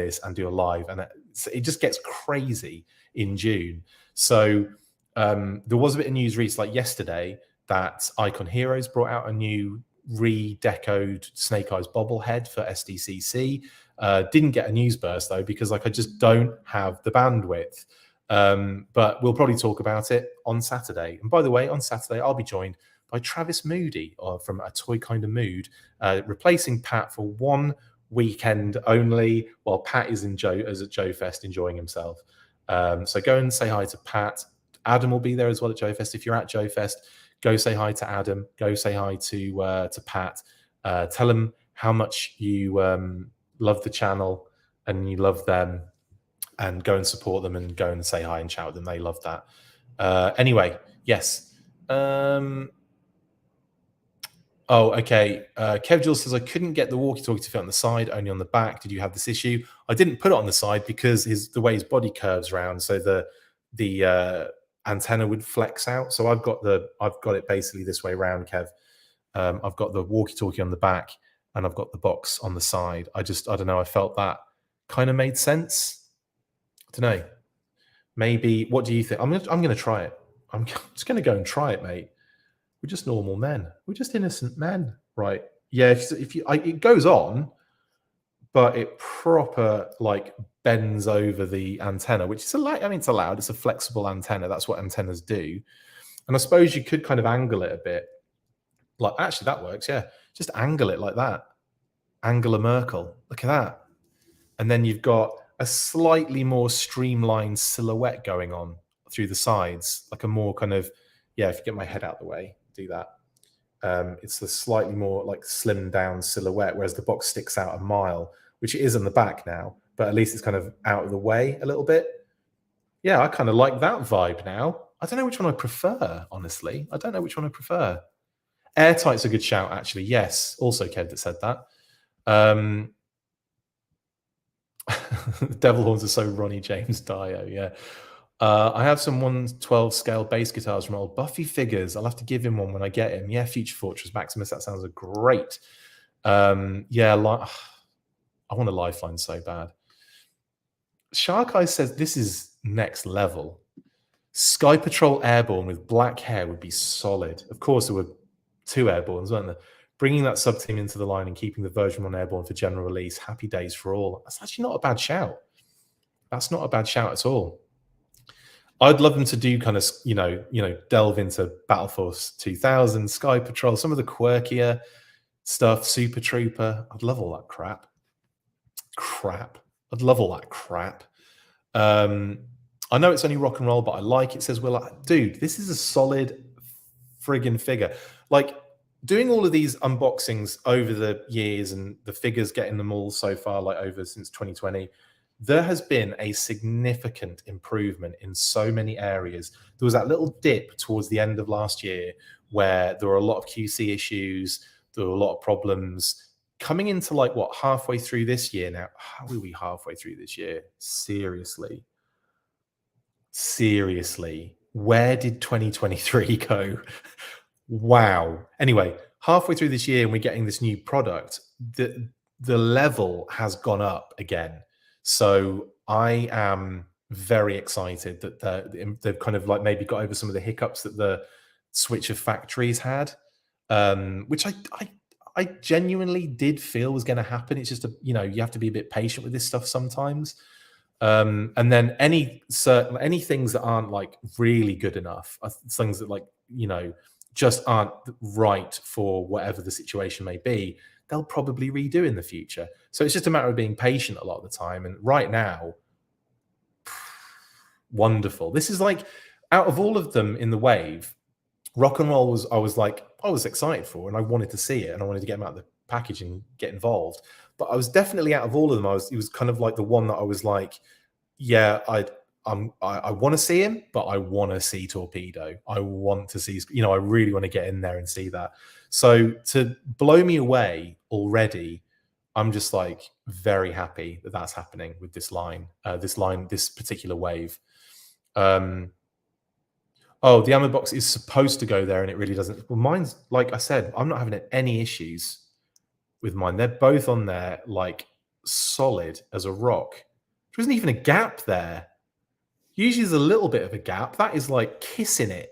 a live. And it just gets crazy in June. So there was a bit of news recently, like yesterday, that Icon Heroes brought out a new re-decoed Snake Eyes bobblehead for SDCC. Didn't get a news burst though, because like I just don't have the bandwidth. But we'll probably talk about it on Saturday. And by the way, on Saturday, I'll be joined by Travis Moody from A Toy Kind of Mood, replacing Pat for one weekend only, while Pat is at Joe Fest enjoying himself. So go and say hi to Pat. Adam will be there as well at Joe Fest. If you're at Joe Fest, go say hi to Adam. Go say hi to Pat. Tell them how much you love the channel and you love them, and go and support them and go and say hi and shout at them. They love that. Anyway, yes. Oh, okay. Kev Jules says, I couldn't get the walkie-talkie to fit on the side, only on the back. Did you have this issue? I didn't put it on the side because the way his body curves around, so the antenna would flex out. So I've got it basically this way around, Kev. I've got the walkie-talkie on the back and I've got the box on the side. I don't know. I felt that kind of made sense. I don't know. Maybe. What do you think? I'm gonna try it. I'm just gonna go and try it, mate. We're just normal men. We're just innocent men, right? Yeah, if you it goes on, but it proper like bends over the antenna, which is allowed. I mean, it's allowed. It's a flexible antenna. That's what antennas do. And I suppose you could kind of angle it a bit. Like, actually, that works. Yeah, just angle it like that. Angela Merkel. Look at that. And then you've got a slightly more streamlined silhouette going on through the sides, like a more kind of, yeah, if you get my head out the way, do that. It's a slightly more like slimmed down silhouette, whereas the box sticks out a mile, which it is on the back now, but at least it's kind of out of the way a little bit. Yeah, I kind of like that vibe now. I don't know which one I prefer, honestly. I don't know which one I prefer. Airtight's a good shout, actually. Yes, also Kev that said that. Devil horns are so Ronnie James Dio, yeah. I have some 112 scale bass guitars from old Buffy figures. I'll have to give him one when I get him. Yeah, Future Fortress Maximus, that sounds great. Yeah, I want a Lifeline so bad. Shark Eye says this is next level. Sky Patrol Airborne with black hair would be solid. Of course, there were 2 Airborns, weren't there? Bringing that sub-team into the line and keeping the version 1 Airborne for general release. Happy days for all. That's actually not a bad shout. That's not a bad shout at all. I'd love them to do kind of, delve into Battle Force 2000, Sky Patrol, some of the quirkier stuff, Super Trooper. I'd love all that crap. I'd love all that crap. I know it's only rock and roll, but I like it. Says, well, dude, this is a solid friggin' figure. Like, doing all of these unboxings over the years and the figures, getting them all so far, like over since 2020, there has been a significant improvement in so many areas. There was that little dip towards the end of last year where there were a lot of QC issues, there were a lot of problems. Coming into like what, halfway through this year now? How are we halfway through this year? Seriously, where did 2023 go? Wow. Anyway, halfway through this year and we're getting this new product, the level has gone up again. So I am very excited that they've kind of like maybe got over some of the hiccups that the switch of factories had, which I genuinely did feel was going to happen. It's just you have to be a bit patient with this stuff sometimes. And then any things that aren't like really good enough, things that like just aren't right for whatever the situation may be, they'll probably redo in the future. So it's just a matter of being patient a lot of the time. And right now, wonderful. This is like, out of all of them in the wave, rock and roll I was excited for, and I wanted to see it, and I wanted to get them out of the package and get involved. But I was definitely, out of all of them, it was kind of like the one that I was like, yeah, I want to see him, but I want to see Torpedo. I want to see, I really want to get in there and see that. So to blow me away already, I'm just like very happy that that's happening with this this particular wave. Oh, the ammo box is supposed to go there and it really doesn't. Well, mine's, like I said, I'm not having any issues with mine. They're both on there like solid as a rock. There isn't even a gap there. Usually there's a little bit of a gap. That is like kissing it.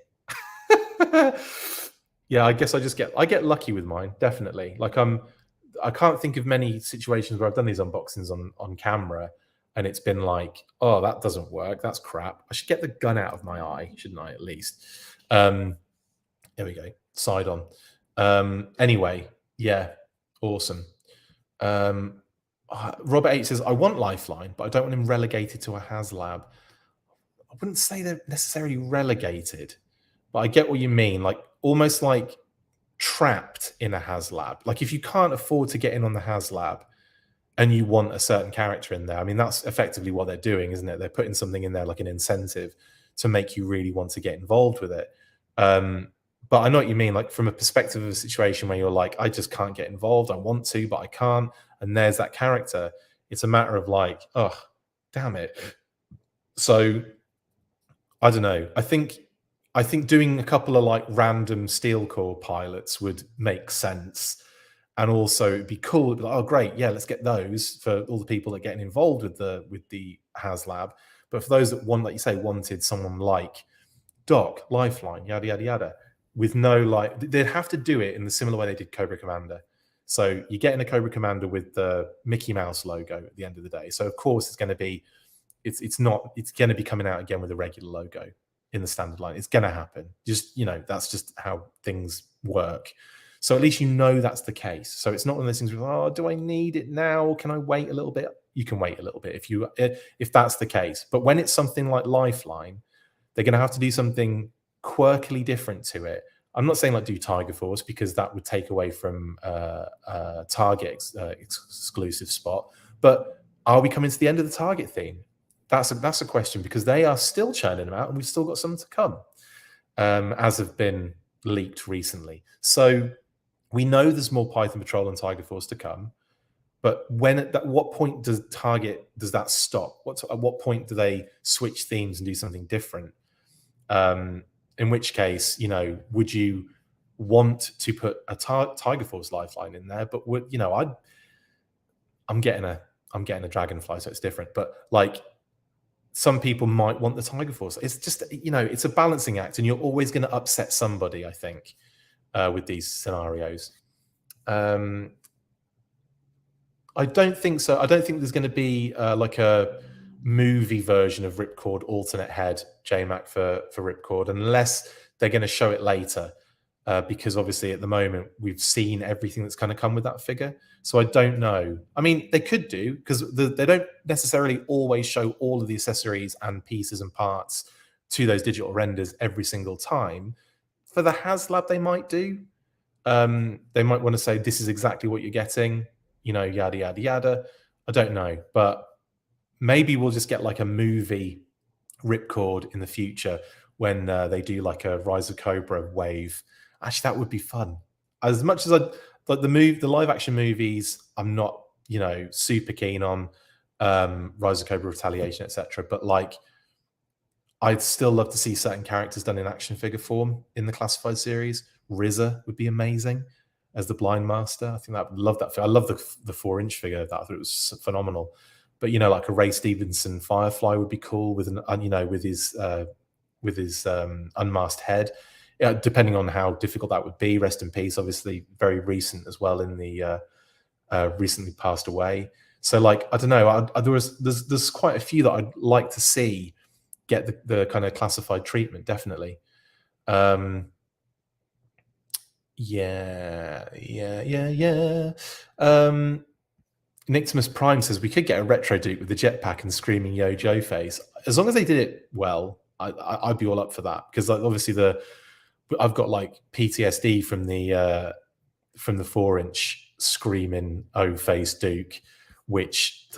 Yeah, I guess I get lucky with mine, definitely. Like I can't think of many situations where I've done these unboxings on camera and it's been like, oh, that doesn't work. That's crap. I should get the gun out of my eye, shouldn't I, at least? There we go. Side on. Anyway, yeah, awesome. Robert H says, I want Lifeline, but I don't want him relegated to a HasLab. I wouldn't say they're necessarily relegated, but I get what you mean. Like almost like trapped in a HasLab. Like if you can't afford to get in on the HasLab and you want a certain character in there, I mean, that's effectively what they're doing, isn't it? They're putting something in there like an incentive to make you really want to get involved with it. But I know what you mean, like from a perspective of a situation where you're like, I just can't get involved. I want to, but I can't. And there's that character. It's a matter of like, oh, damn it. So I don't know. I think doing a couple of like random steel core pilots would make sense. And also it'd be cool. It'd be like, oh, great. Yeah, let's get those for all the people that are getting involved with the HasLab. But for those that want, like you say, wanted someone like Doc, Lifeline, yada, yada, yada, with no, like, they'd have to do it in the similar way they did Cobra Commander. So you're getting a Cobra Commander with the Mickey Mouse logo at the end of the day. So of course it's going to be, it's going to be coming out again with a regular logo in the standard line. It's going to happen. Just, that's just how things work. So at least that's the case. So it's not one of those things where, oh, do I need it now? Can I wait a little bit? You can wait a little bit if that's the case. But when it's something like Lifeline, they're going to have to do something quirkily different to it. I'm not saying like do Tiger Force, because that would take away from Target exclusive spot. But are we coming to the end of the Target theme? That's a question, because they are still churning them out, and we've still got some to come, as have been leaked recently. So we know there's more Python Patrol and Tiger Force to come. But at what point does that stop? At what point do they switch themes and do something different? In which case, would you want to put a Tiger Force Lifeline in there? But I'm getting a Dragonfly, so it's different. But like, some people might want the Tiger Force. It's just, it's a balancing act, and you're always going to upset somebody, I think, with these scenarios. I don't think so. I don't think there's going to be like a movie version of Ripcord alternate head JMac for Ripcord, unless they're going to show it later, because obviously at the moment we've seen everything that's going to come with that figure. So I don't know. I mean, they could do, because they don't necessarily always show all of the accessories and pieces and parts to those digital renders every single time. For the HasLab, they might do. They might want to say, this is exactly what you're getting, yada, yada, yada. I don't know. But maybe we'll just get like a movie Ripcord in the future when they do like a Rise of Cobra wave. Actually, that would be fun. As much as I like the live action movies, I'm not, super keen on Rise of Cobra, Retaliation, etc. But like, I'd still love to see certain characters done in action figure form in the classified series. RZA would be amazing as the Blind Master. I think I would love that. I love the 4-inch figure. That I thought it was phenomenal. But like a Ray Stevenson Firefly would be cool with with his unmasked head. Yeah, depending on how difficult that would be. Rest in peace. Obviously, very recent as well. In the recently passed away. So like, I don't know. There's quite a few that I'd like to see get the kind of classified treatment. Definitely. Yeah. Nixtimus Prime says we could get a retro Duke with the jetpack and screaming Yo Joe face. As long as they did it well, I'd be all up for that, because like, obviously I've got like PTSD from the 4-inch screaming O face Duke, which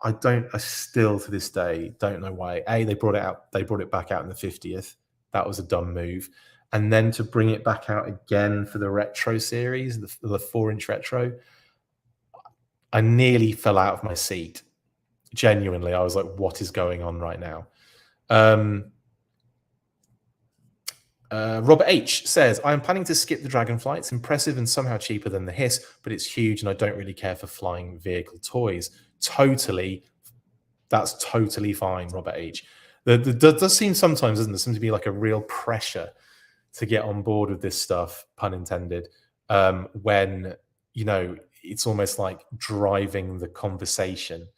I still to this day don't know why. They brought it back out in the 50th. That was a dumb move. And then to bring it back out again for the retro series, the 4-inch retro, I nearly fell out of my seat. Genuinely, I was like, what is going on right now? Robert H says, I am planning to skip the Dragonfly. It's impressive and somehow cheaper than the Hiss, but it's huge and I don't really care for flying vehicle toys. That's totally fine, Robert H. There does seem sometimes, doesn't there, seem to be like a real pressure to get on board with this stuff, pun intended, when, it's almost like driving the conversation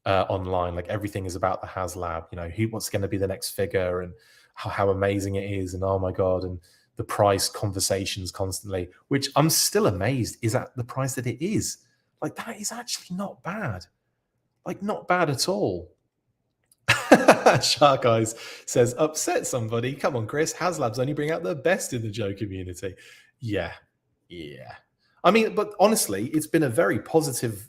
online. Like everything is about the HasLab, what's going to be the next figure and how amazing it is, and oh my god, and the price conversations constantly, which I'm still amazed is at the price that it is. Like, that is actually not bad. Like, not bad at all. Shark Eyes says, upset somebody. Come on, Chris. HasLabs only bring out the best in the Joe community. Yeah. I mean, but honestly, it's been a very positive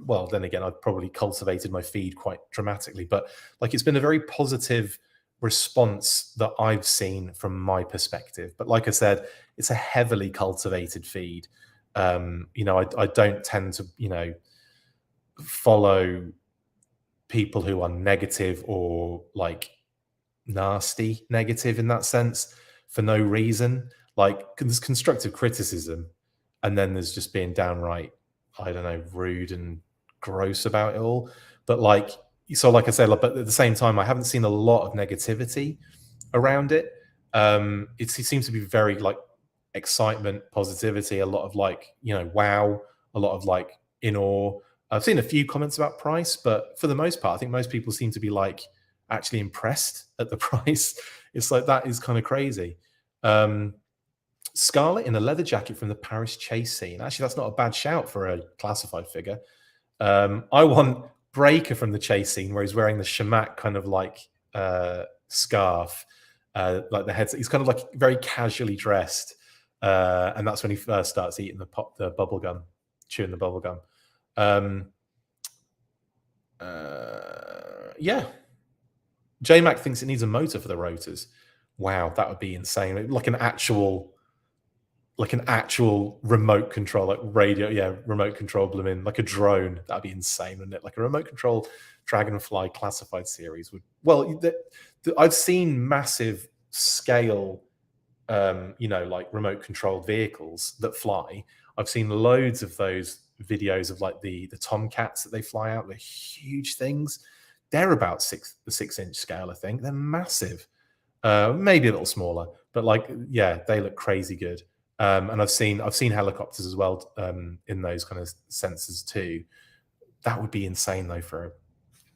well, then again, I've probably cultivated my feed quite dramatically, but like, it's been a very positive response that I've seen from my perspective. But like I said, it's a heavily cultivated feed. I don't tend to, follow people who are negative or like nasty negative in that sense for no reason. Like, there's constructive criticism, and then there's just being downright, I don't know, rude and gross about it all. But like I said, but at the same time, I haven't seen a lot of negativity around it. It seems to be very like excitement, positivity, a lot of like, wow, a lot of like in awe. I've seen a few comments about price, but for the most part, I think most people seem to be like actually impressed at the price. It's like that is kind of crazy. Um, Scarlet in a leather jacket from the Paris chase scene. Actually, that's not a bad shout for a classified figure. I want Breaker from the chase scene where he's wearing the shamak kind of like scarf, like the headset. He's kind of like very casually dressed, and that's when he first starts eating the bubble gum, chewing the bubble gum. Yeah, JMac thinks it needs a motor for the rotors. Wow, that would be insane! Like an actual remote control, like radio, remote control blooming, like a drone. That'd be insane, wouldn't it? Like a remote control Dragonfly classified series would. Well, I've seen massive scale, like remote controlled vehicles that fly. I've seen loads of those videos of like the Tomcats that they fly out. They're huge things. They're about the 6-inch scale, I think. They're massive. Maybe a little smaller, but like, yeah, they look crazy good. And I've seen helicopters as well in those kind of sensors too. That would be insane though for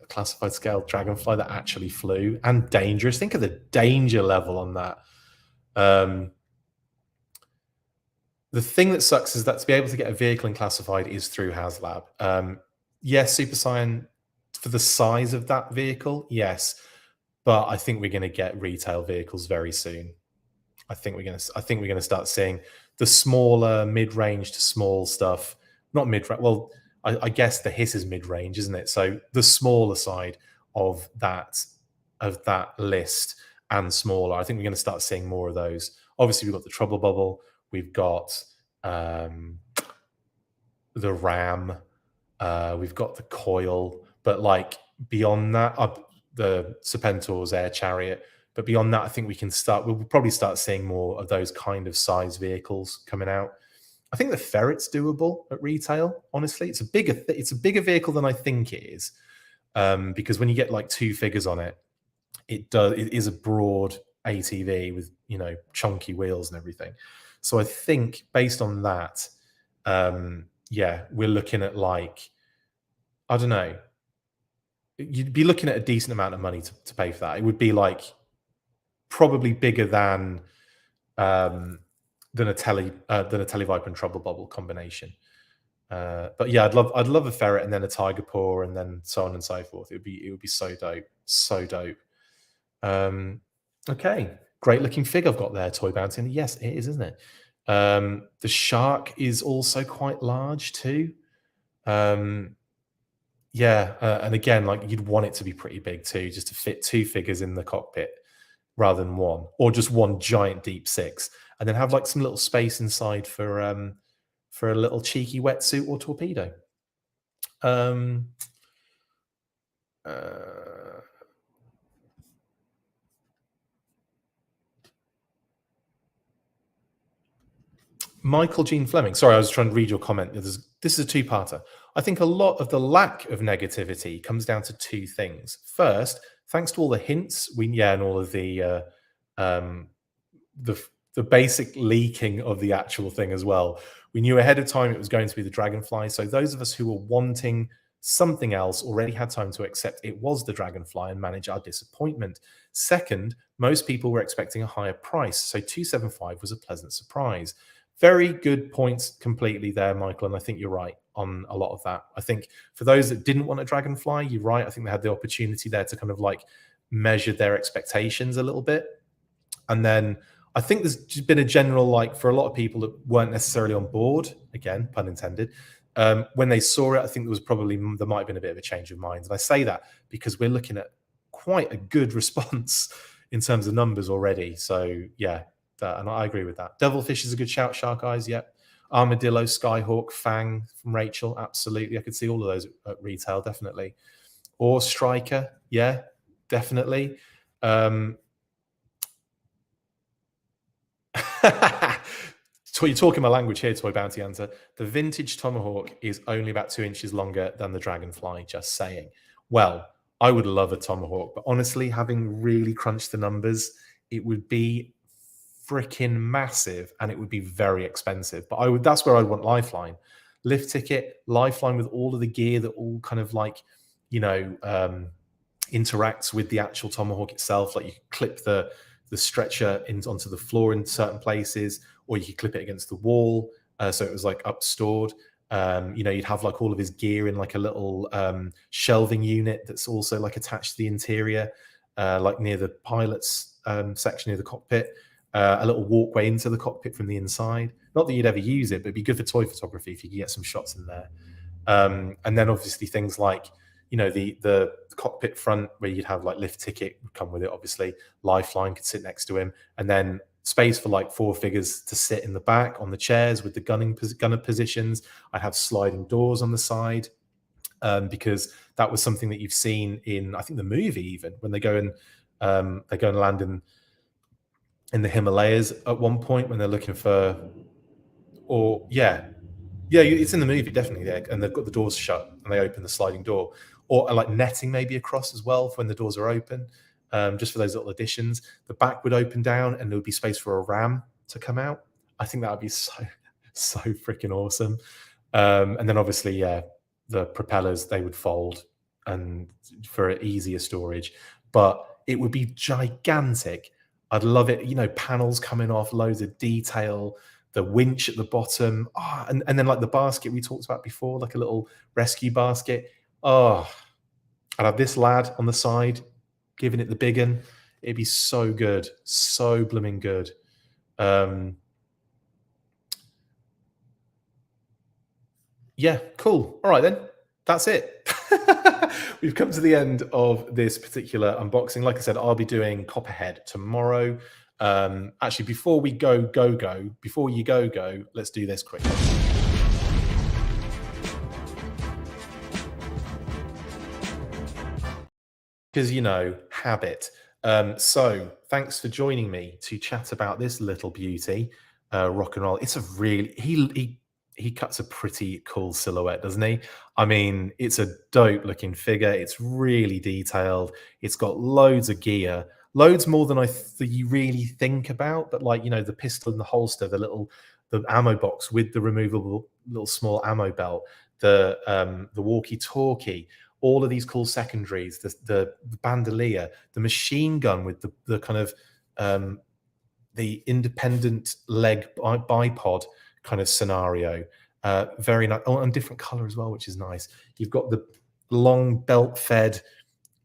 a classified scale Dragonfly that actually flew and dangerous. Think of the danger level on that. The thing that sucks is that to be able to get a vehicle in classified is through HasLab. Yes, Super Saiyan for the size of that vehicle, yes, but I think we're going to get retail vehicles very soon. I think we're going to start seeing the smaller mid-range to small stuff. Not mid-range. Well, I guess the Hiss is mid-range, isn't it? So the smaller side of that list and smaller. I think we're going to start seeing more of those. Obviously, we've got the Trouble Bubble. We've got the Ram. We've got the Coil. But like beyond that, the Serpentor's Air Chariot. But beyond that, I think we'll probably start seeing more of those kind of size vehicles coming out. I think the Ferret's doable at retail. Honestly, it's a bigger vehicle than I think it is, because when you get like 2 figures on it, it is a broad ATV with chunky wheels and everything. So I think based on that, we're looking at like, I don't know, you'd be looking at a decent amount of money to pay for that. It would be like probably bigger than a Televiper and Trouble Bubble combination. But yeah, I'd love a Ferret and then a Tiger Paw and then so on and so forth. It would be so dope. Okay, great looking fig I've got there, Toy Bounty. And yes, it is, isn't it? The shark is also quite large too. And again, like you'd want it to be pretty big too, just to fit 2 figures in the cockpit rather than 1, or just 1 giant deep 6, and then have like some little space inside for a little cheeky wetsuit or torpedo. Michael Jean Fleming. Sorry, I was trying to read your comment. This is a 2-parter. I think a lot of the lack of negativity comes down to 2 things. First, thanks to all the hints and all of the basic leaking of the actual thing as well. We knew ahead of time it was going to be the Dragonfly. So those of us who were wanting something else already had time to accept it was the Dragonfly and manage our disappointment. Second, most people were expecting a higher price. So 275 was a pleasant surprise. Very good points completely there, Michael. And I think you're right on a lot of that. I think for those that didn't want a Dragonfly, you're right. I think they had the opportunity there to kind of like measure their expectations a little bit. And then I think there's just been a general, like for a lot of people that weren't necessarily on board, again, pun intended, when they saw it, I think there might have been a bit of a change of mind. And I say that because we're looking at quite a good response in terms of numbers already. So yeah, and I agree with that. Devilfish is a good shout. Shark Eyes, yep. Armadillo, Skyhawk, Fang from Rachel, absolutely. I could see all of those at retail, definitely. Or Striker, yeah, definitely. You're talking my language here, Toy Bounty Hunter. The vintage Tomahawk is only about 2 inches longer than the Dragonfly, just saying. Well, I would love a Tomahawk, but honestly, having really crunched the numbers, it would be freaking massive, and it would be very expensive. But that's where I'd want Lifeline. Lift ticket, Lifeline with all of the gear that all kind of like, you know, interacts with the actual tomahawk itself. Like you could clip the stretcher onto the floor in certain places, or you could clip it against the wall, so it was like up stored. You know, you'd have like all of his gear in like a little shelving unit that's also like attached to the interior, like near the pilot's section near the cockpit. A little walkway into the cockpit from the inside. Not that you'd ever use it, but it'd be good for toy photography if you could get some shots in there. And then obviously things like, you know, the cockpit front where you'd have like lift ticket would come with it. Obviously, Lifeline could sit next to him, and then space for like 4 figures to sit in the back on the chairs with the gunner positions. I'd have sliding doors on the side, because that was something that you've seen in, I think, the movie, even when they go and land in the Himalayas at one point when they're looking for, or yeah, it's in the movie, definitely. Yeah, and they've got the doors shut and they open the sliding door, or like netting maybe across as well for when the doors are open, just for those little additions. The back would open down and there would be space for a ram to come out. I think that would be so freaking awesome. And then obviously, yeah, the propellers, they would fold and for easier storage, but it would be gigantic. I'd love it. You know, panels coming off, loads of detail, the winch at the bottom. Oh, and then like the basket we talked about before, like a little rescue basket. Oh, I'd have this lad on the side giving it the big one. It'd be so good. So blooming good. Yeah, cool. All right, then. That's it. We've come to the end of this particular unboxing. Like I said, I'll be doing Copperhead tomorrow. Actually, before we before you go, let's do this quickly. Because, you know, habit. So thanks for joining me to chat about this little beauty, rock and roll. It's a really, he cuts a pretty cool silhouette, doesn't he? I mean, it's a dope looking figure. It's really detailed. It's got loads of gear, loads more than you really think about. But like, you know, the pistol and the holster, the ammo box with the removable little small ammo belt, the walkie-talkie, all of these cool secondaries, the bandolier, the machine gun with the kind of the independent leg bipod kind of scenario. Very nice. Oh, and different color as well, which is nice. You've got the long belt fed,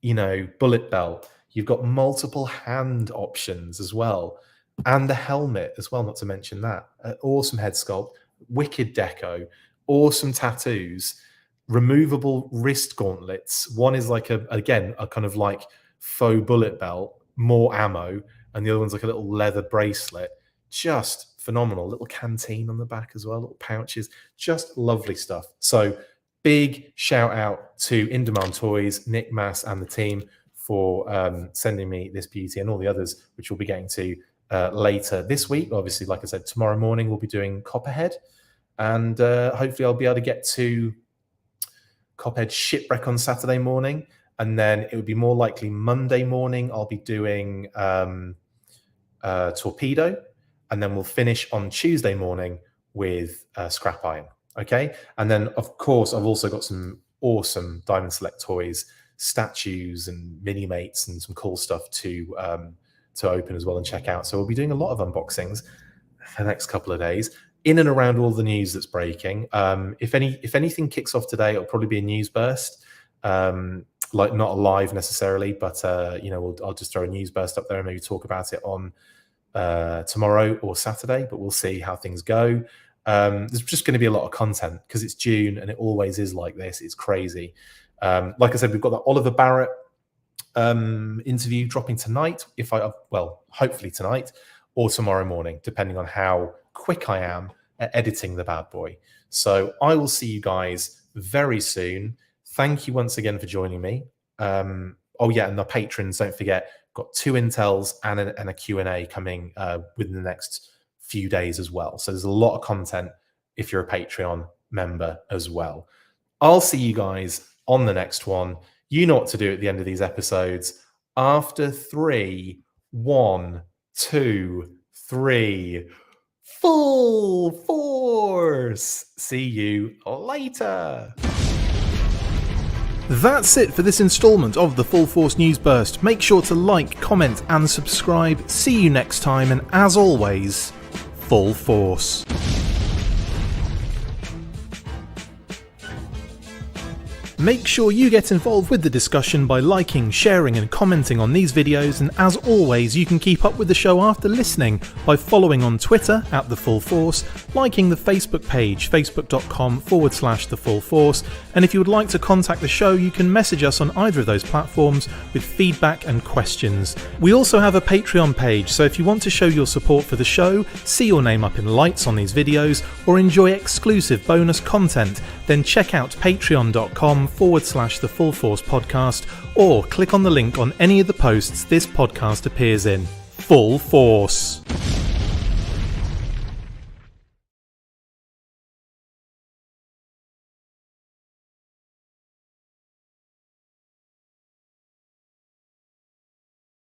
you know, bullet belt. You've got multiple hand options as well, and the helmet as well, not to mention that. Awesome head sculpt, wicked deco, awesome tattoos, removable wrist gauntlets. One is like again a kind of like faux bullet belt, more ammo, and the other one's like a little leather bracelet. Just phenomenal. Little canteen on the back as well, little pouches, just lovely stuff. So big shout out to In Demand Toys, Nick Mass and the team for sending me this beauty and all the others, which we'll be getting to later this week. Obviously, like I said, tomorrow morning we'll be doing Copperhead, and hopefully I'll be able to get to Copperhead Shipwreck on Saturday morning, and then it would be more likely Monday morning I'll be doing Torpedo, and then we'll finish on Tuesday morning with Scrap Iron. Okay, and then of course I've also got some awesome Diamond Select toys, statues and mini mates, and some cool stuff to open as well and check out. So we'll be doing a lot of unboxings for the next couple of days, in and around all the news that's breaking. If anything kicks off today, it'll probably be a news burst, like not a live necessarily, but you know, I'll just throw a news burst up there and maybe talk about it on tomorrow or Saturday. But we'll see how things go. There's just going to be a lot of content because it's June and it always is like this. It's crazy. Like I said, we've got the Oliver Barrett interview dropping tonight. Hopefully tonight or tomorrow morning, depending on how quick I am at editing the bad boy. So I will see you guys very soon. Thank you once again for joining me. Oh yeah, and the patrons, don't forget, got 2 intels and a Q&A coming within the next few days as well. So there's a lot of content if you're a Patreon member as well. I'll see you guys on the next one. You know what to do at the end of these episodes. After 3, 1, 2, 3. Full force. See you later. That's it for this installment of the Full Force News Burst. Make sure to like, comment and subscribe. See you next time, and as always, full force. Make sure you get involved with the discussion by liking, sharing and commenting on these videos, and as always you can keep up with the show after listening by following on Twitter @TheFullForce, liking the Facebook page facebook.com/TheFullForce, and if you would like to contact the show you can message us on either of those platforms with feedback and questions. We also have a Patreon page, so if you want to show your support for the show, see your name up in lights on these videos, or enjoy exclusive bonus content, then check out patreon.com/TheFullForce podcast, or click on the link on any of the posts this podcast appears in. Full Force.